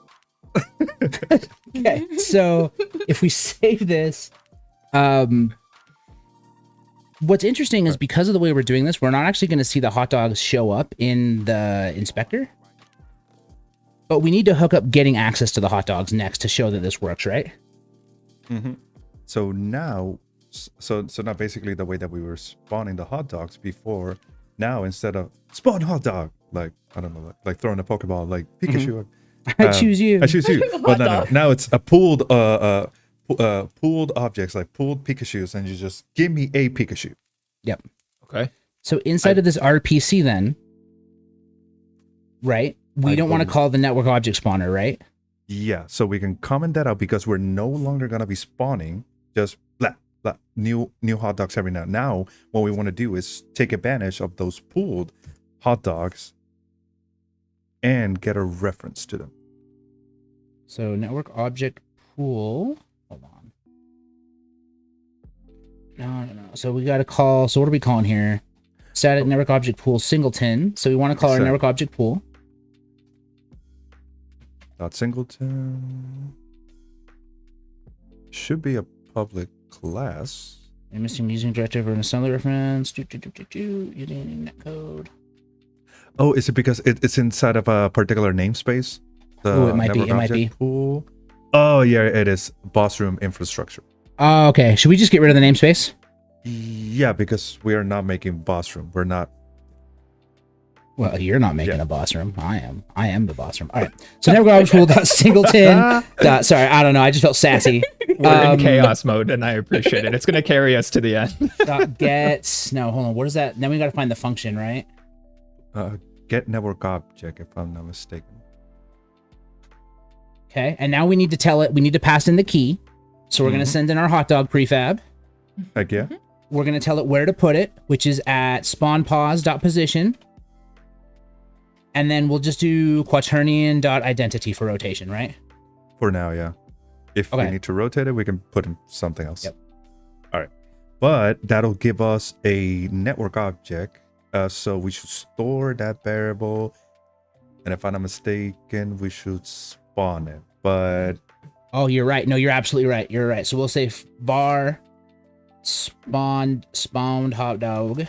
Okay, so if we save this, what's interesting is because of the way we're doing this, we're not actually going to see the hot dogs show up in the inspector. But we need to hook up getting access to the hot dogs next to show that this works, right? So now, so now basically the way that we were spawning the hot dogs before, now instead of spawn hot dog, like, I don't know, like throwing a Pokeball, like Pikachu. I choose you. I choose you. Hot But no, dog. now it's a pooled objects, like pooled Pikachus, and you just give me a Pikachu. Yep. Okay. So inside of this RPC then, right? We don't want to call the network object spawner, right? Yeah, so we can comment that out because we're no longer gonna be spawning just blah, blah, new hot dogs every now. Now, what we want to do is take advantage of those pooled hot dogs and get a reference to them. So network object pool. Hold on. No. So we got to call. So what are we calling here? Static network object pool singleton. So we want to call our Exactly. network object pool. Dot singleton should be a public class. I'm missing using directive or an assembly reference. Using netcode. Oh, is it because it's inside of a particular namespace? Oh, it might be, network it might object be. Pool? Oh, yeah, it is. Boss room infrastructure. Oh, okay. Should we just get rid of the namespace? Yeah, because we are not making boss room. We're not. Well, you're not making Yeah. a boss room. I am. I am the boss room. All right. So network object pool dot singleton. Sorry, I don't know. I just felt sassy. We're in chaos mode, and I appreciate it. It's going to carry us to the end. Dot get. No, hold on. What is that? Then we got to find the function, right? Get network object, if I'm not mistaken. Okay. And now we need to tell it. We need to pass in the key. So we're going to send in our hot dog prefab. Heck yeah. We're going to tell it where to put it, which is at spawnpause.position. And then we'll just do quaternion.identity for rotation, right? For now, yeah. If Okay. we need to rotate it, we can put in something else. Yep. All right. But that'll give us a network object. So we should store that variable. And if I'm not mistaken, we should spawn it. But Oh, you're right. No, you're absolutely right. You're right. So we'll say var spawned hot dog.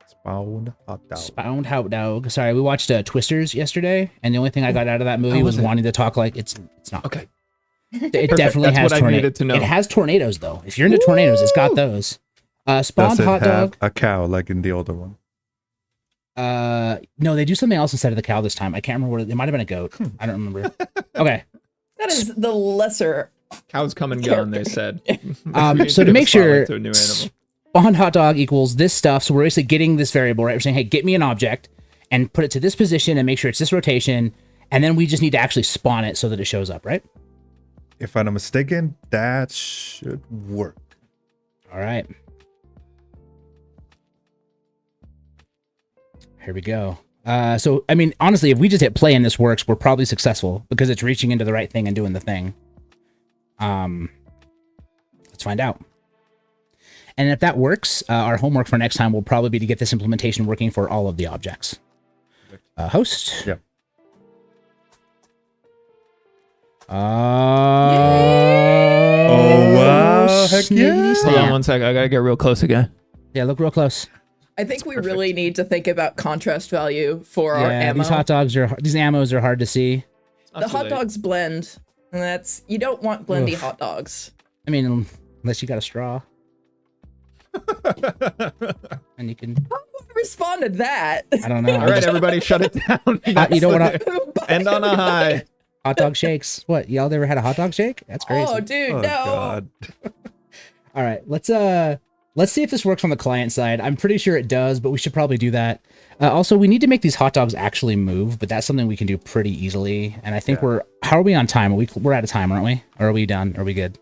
spawn hot dog. Spawned hot dog. Sorry, we watched Twisters yesterday, and the only thing I got out of that movie was was it? wanting to talk like it's not. Okay. It definitely That's has what I tornadoes. needed to know. It has tornadoes though. If you're into tornadoes, it's got those. Spawned Does it hot have dog. a cow like in the older one? No, they do something else instead of the cow this time. I can't remember what it might have been a goat. I don't remember. Okay. That is the lesser. Cows come and gone, they said. So to make sure, to a new animal. spawned hot dog equals this stuff. So we're basically getting this variable, right? We're saying, hey, get me an object and put it to this position and make sure it's this rotation. And then we just need to actually spawn it so that it shows up, right? If I'm not mistaken, that should work. All right. Here we go. So, I mean, honestly, if we just hit play and this works, we're probably successful because it's reaching into the right thing and doing the thing. Let's find out. And if that works, our homework for next time will probably be to get this implementation working for all of the objects. Host. Yep. Oh, wow. Heck yeah. Hold on one sec. I gotta get real close again. Yeah, look real close. I think we really need to think about contrast value for our ammo. These ammos are hard to see. The hot dogs blend, and that's you don't want blendy hot dogs. I mean, unless you got a straw. And you can. How would I respond to that? I don't know. All right, everybody, shut it down. You don't want to end on a high. hot dog shakes. What? Y'all ever had a hot dog shake? That's crazy. Oh, dude, Oh, no. God. All right, let's see if this works on the client side. I'm pretty sure it does, but we should probably do that. Also, we need to make these hot dogs actually move, but that's something we can do pretty easily. And I think how are we on time? We're out of time, aren't we? Or are we done? Are we good?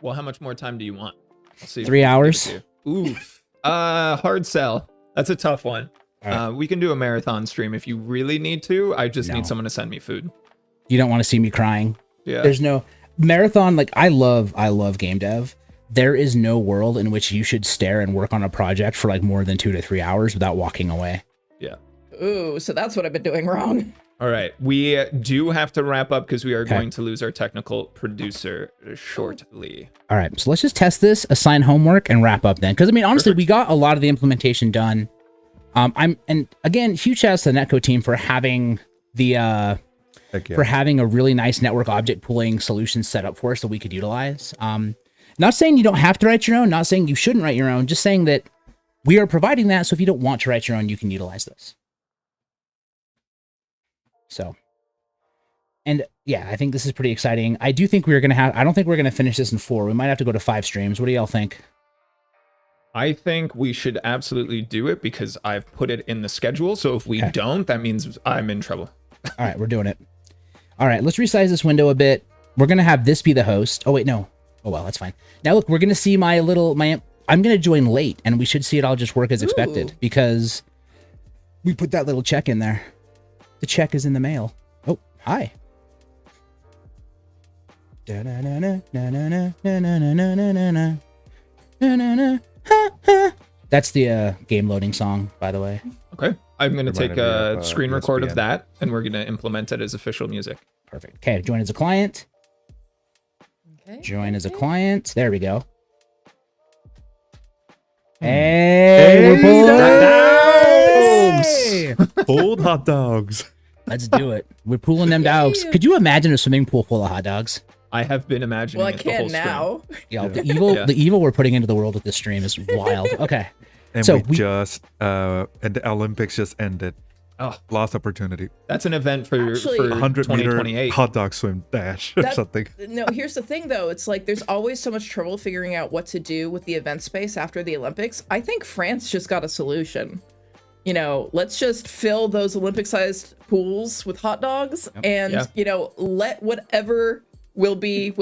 Well, how much more time do you want? Let's see. 3 hours. Oof. Hard sell. That's a tough one. Right. We can do a marathon stream if you really need to. I just No. need someone to send me food. You don't want to see me crying. Yeah. There's no marathon. Like I love game dev. There is no world in which you should stare and work on a project for like more than 2 to 3 hours without walking away. Yeah. Ooh, so that's what I've been doing wrong. All right. We do have to wrap up because we are going to lose our technical producer shortly. All right. So let's just test this, assign homework, and wrap up then. Because I mean, honestly, we got a lot of the implementation done. And again, huge shout out to the Netco team for having the for having a really nice network object pooling solution set up for us that we could utilize. Not saying you don't have to write your own, not saying you shouldn't write your own, just saying that we are providing that. So if you don't want to write your own, you can utilize this. So, and yeah, I think this is pretty exciting. I do think I don't think we're going to finish this in 4. We might have to go to 5 streams. What do y'all think? I think we should absolutely do it because I've put it in the schedule. So if we don't, that means I'm in trouble. All right, we're doing it. All right, let's resize this window a bit. We're going to have this be the host. Oh, wait, no. Oh, well, that's fine. Now, look, we're going to see I'm going to join late, and we should see it all just work as expected because we put that little check in there. The check is in the mail. Oh, hi. That's the game loading song, by the way. Okay. I'm going to take a screen record of ESPN. that, and we're going to implement it as official music. Perfect. Okay, join as a client. Okay. Join as a client. There we go. Hey, we're pulling Old hot dogs. Let's do it. We're pooling them dogs. Could you imagine a swimming pool full of hot dogs? I have been imagining Well, I it the whole can now. Yeah, the evil we're putting into the world with this stream is wild. Okay. And So we just and the Olympics just ended. Oh, Lost opportunity. that's an event for Actually, 100 meter 2028. hot dog swim dash or That- something. No, here's the thing though. It's like there's always so much trouble figuring out what to do with the event space after the Olympics. I think France just got a solution. You know, let's just fill those Olympic-sized pools with hot dogs and, Yeah. you know, let whatever will be.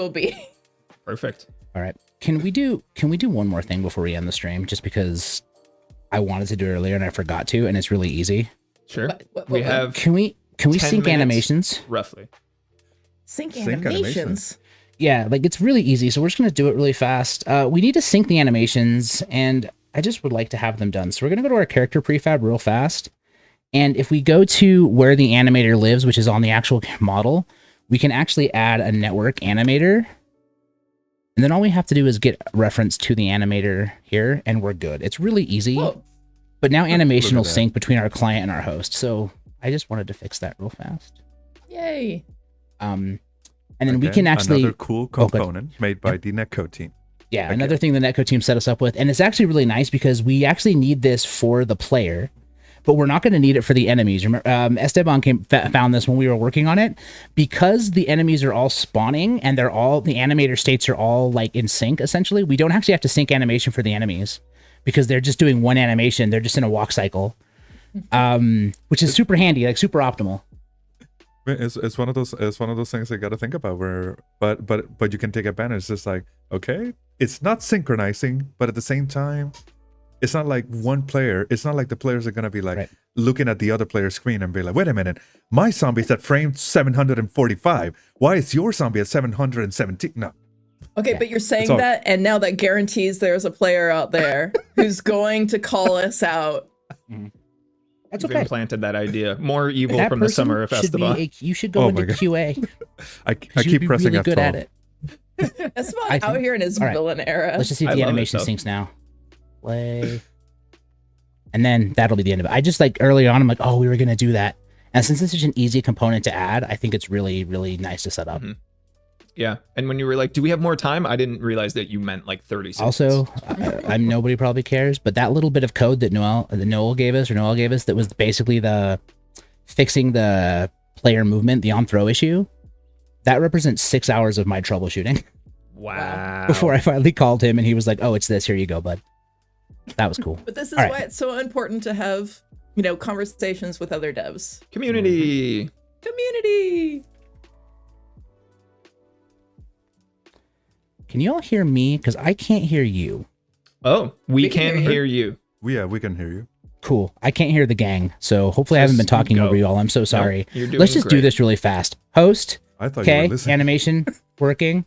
Perfect. All right. Can we do one more thing before we end the stream? Just because I wanted to do it earlier and I forgot to, and it's really easy. Sure. What- we what- have Can we 10 sync minutes, animations? roughly. Sync Sync animations. Yeah, like it's really easy. So we're just gonna do it really fast. We need to sync the animations, and I just would like to have them done. So we're gonna go to our character prefab real fast. And if we go to where the animator lives, which is on the actual model, we can actually add a network animator. And then all we have to do is get reference to the animator here, and we're good. It's really easy. Whoa. But now animation at will that. sync between our client and our host. So I just wanted to fix that real fast. Yay. And then we Again, can actually another cool Oh, good. component made by the Netco team. Yeah, another thing the Netco team set us up with, and it's actually really nice because we actually need this for the player, but we're not going to need it for the enemies. Remember, Esteban found this when we were working on it, because the enemies are all spawning and the animator states are all like in sync. Essentially, we don't actually have to sync animation for the enemies because they're just doing one animation. They're just in a walk cycle, which is super handy, like super optimal. It's one of those things you got to think about. But you can take advantage. It's just like, okay, it's not synchronizing, but at the same time, it's not like one player. It's not like the players are gonna be like looking at the other player's screen and be like, wait a minute, my zombie's at frame 745. Why is your zombie at 717? No. Okay, but you're saying that, and now that guarantees there's a player out there who's going to call us out. That's You've okay. implanted that idea. More evil That from the person summer of should Esteban. you should go into God. QA. I You'd keep be pressing really F12. good at it. Esteban out here in his villain era. Let's just see if I the love it, animation though. syncs now. Play. And then that'll be the end of it. I just like early on, I'm like, oh, we were going to do that. And since it's such an easy component to add, I think it's really, really nice to set up. Yeah. And when you were like, do we have more time? I didn't realize that you meant like 30 seconds. Also, I'm nobody probably cares, but that little bit of code that Noel gave us that was basically the fixing the player movement, the on throw issue, that represents 6 hours of my troubleshooting. Wow. Before I finally called him and he was like, oh, it's this. Here you go, bud. That was cool. But this is All right. why it's so important to have, conversations with other devs. Community. Community. Can you all hear me? Because I can't hear you. Oh, we can hear hear you. Yeah, we can hear you. Cool. I can't hear the gang, so hopefully I haven't been Just talking go. over you all. I'm so sorry. you're doing Let's just do great. this really fast. Host. I thought you Okay. were listening. Animation working.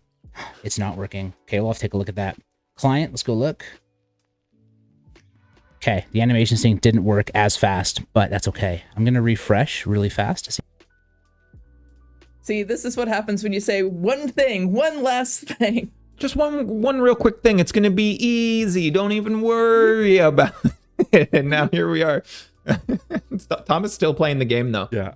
It's not working. Okay, we'll have to take a look at that. Client. Let's go look. Okay, the animation sync didn't work as fast, but that's okay. I'm gonna refresh really fast to see. See, this is what happens when you say one thing, one last thing. Just one real quick thing. It's going to be easy. Don't even worry about it. And now here we are. Thomas still playing the game, though. Yeah,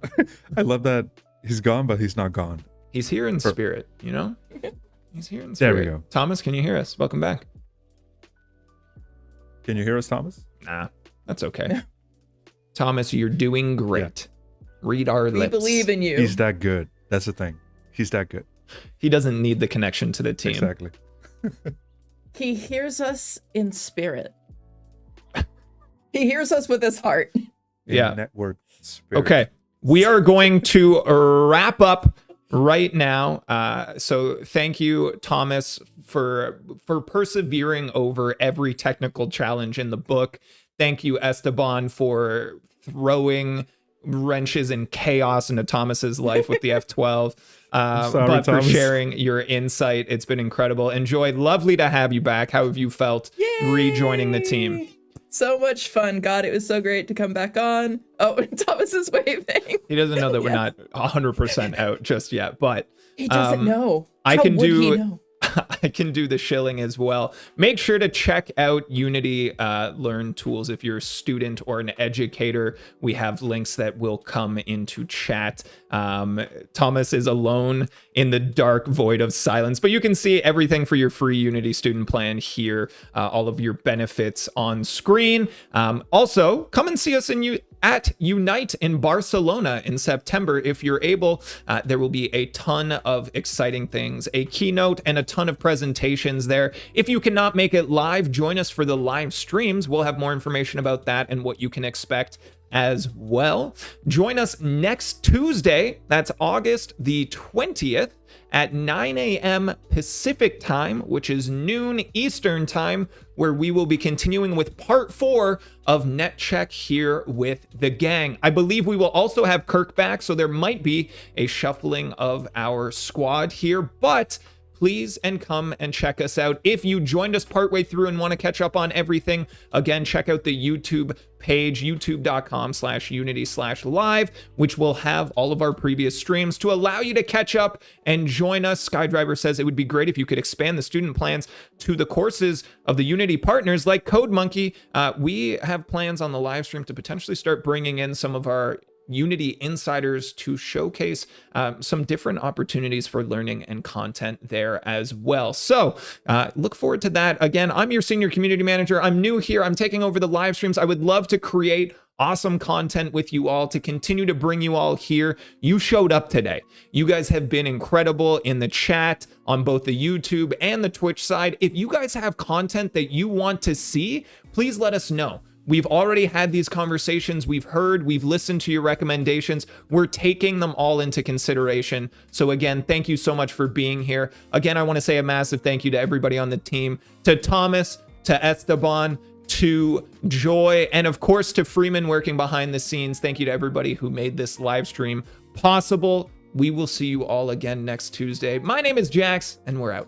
I love that he's gone, but he's not gone. He's here in spirit, He's here in There spirit. we go. Thomas, can you hear us? Welcome back. Can you hear us, Thomas? Nah, that's okay. Thomas, you're doing great. Read our We lips. believe in you. He's that good. That's the thing. He's that good. He doesn't need the connection to the team. Exactly. He hears us in spirit. He hears us with his heart. Yeah. Network spirit. Okay. We are going to wrap up right now. So thank you, Thomas, for persevering over every technical challenge in the book. Thank you, Esteban, for throwing wrenches and chaos into Thomas's life with the F12. Sorry, But Thomas. for sharing your insight, it's been incredible. Enjoy. Lovely to have you back. How have you felt rejoining the team? So much fun. God, it was so great to come back on. Oh, Thomas is waving. He doesn't know that we're not 100% out just yet, but He doesn't know. I How can would do he know? I can do the shilling as well. Make sure to check out Unity Learn tools if you're a student or an educator. We have links that will come into chat. Thomas is alone in the dark void of silence, but you can see everything for your free Unity student plan here, all of your benefits on screen. Also, come and see us at Unite in Barcelona in September if you're able. There will be a ton of exciting things, a keynote and a ton of presentations there. If you cannot make it live, join us for the live streams. We'll have more information about that and what you can expect as well. Join us next Tuesday, that's August the 20th, at 9 a.m. Pacific time, which is noon Eastern time, where we will be continuing with part 4 of Netcheck here with the gang. I believe we will also have Kirk back, so there might be a shuffling of our squad here, but please and come and check us out. If you joined us partway through and want to catch up on everything, again, check out the YouTube page, youtube.com/unity/live, which will have all of our previous streams to allow you to catch up and join us. Skydriver says it would be great if you could expand the student plans to the courses of the Unity partners like Code Monkey. We have plans on the live stream to potentially start bringing in some of our Unity insiders to showcase some different opportunities for learning and content there as well. So look forward to that. Again, I'm your senior community manager. I'm new here. I'm taking over the live streams. I would love to create awesome content with you all to continue to bring you all here. You showed up today. You guys have been incredible in the chat on both the YouTube and the Twitch side. If you guys have content that you want to see, please let us know. We've already had these conversations. We've heard, we've listened to your recommendations. We're taking them all into consideration. So again, thank you so much for being here. Again, I want to say a massive thank you to everybody on the team, to Thomas, to Esteban, to Joy, and of course to Freeman working behind the scenes. Thank you to everybody who made this live stream possible. We will see you all again next Tuesday. My name is Jax, and we're out.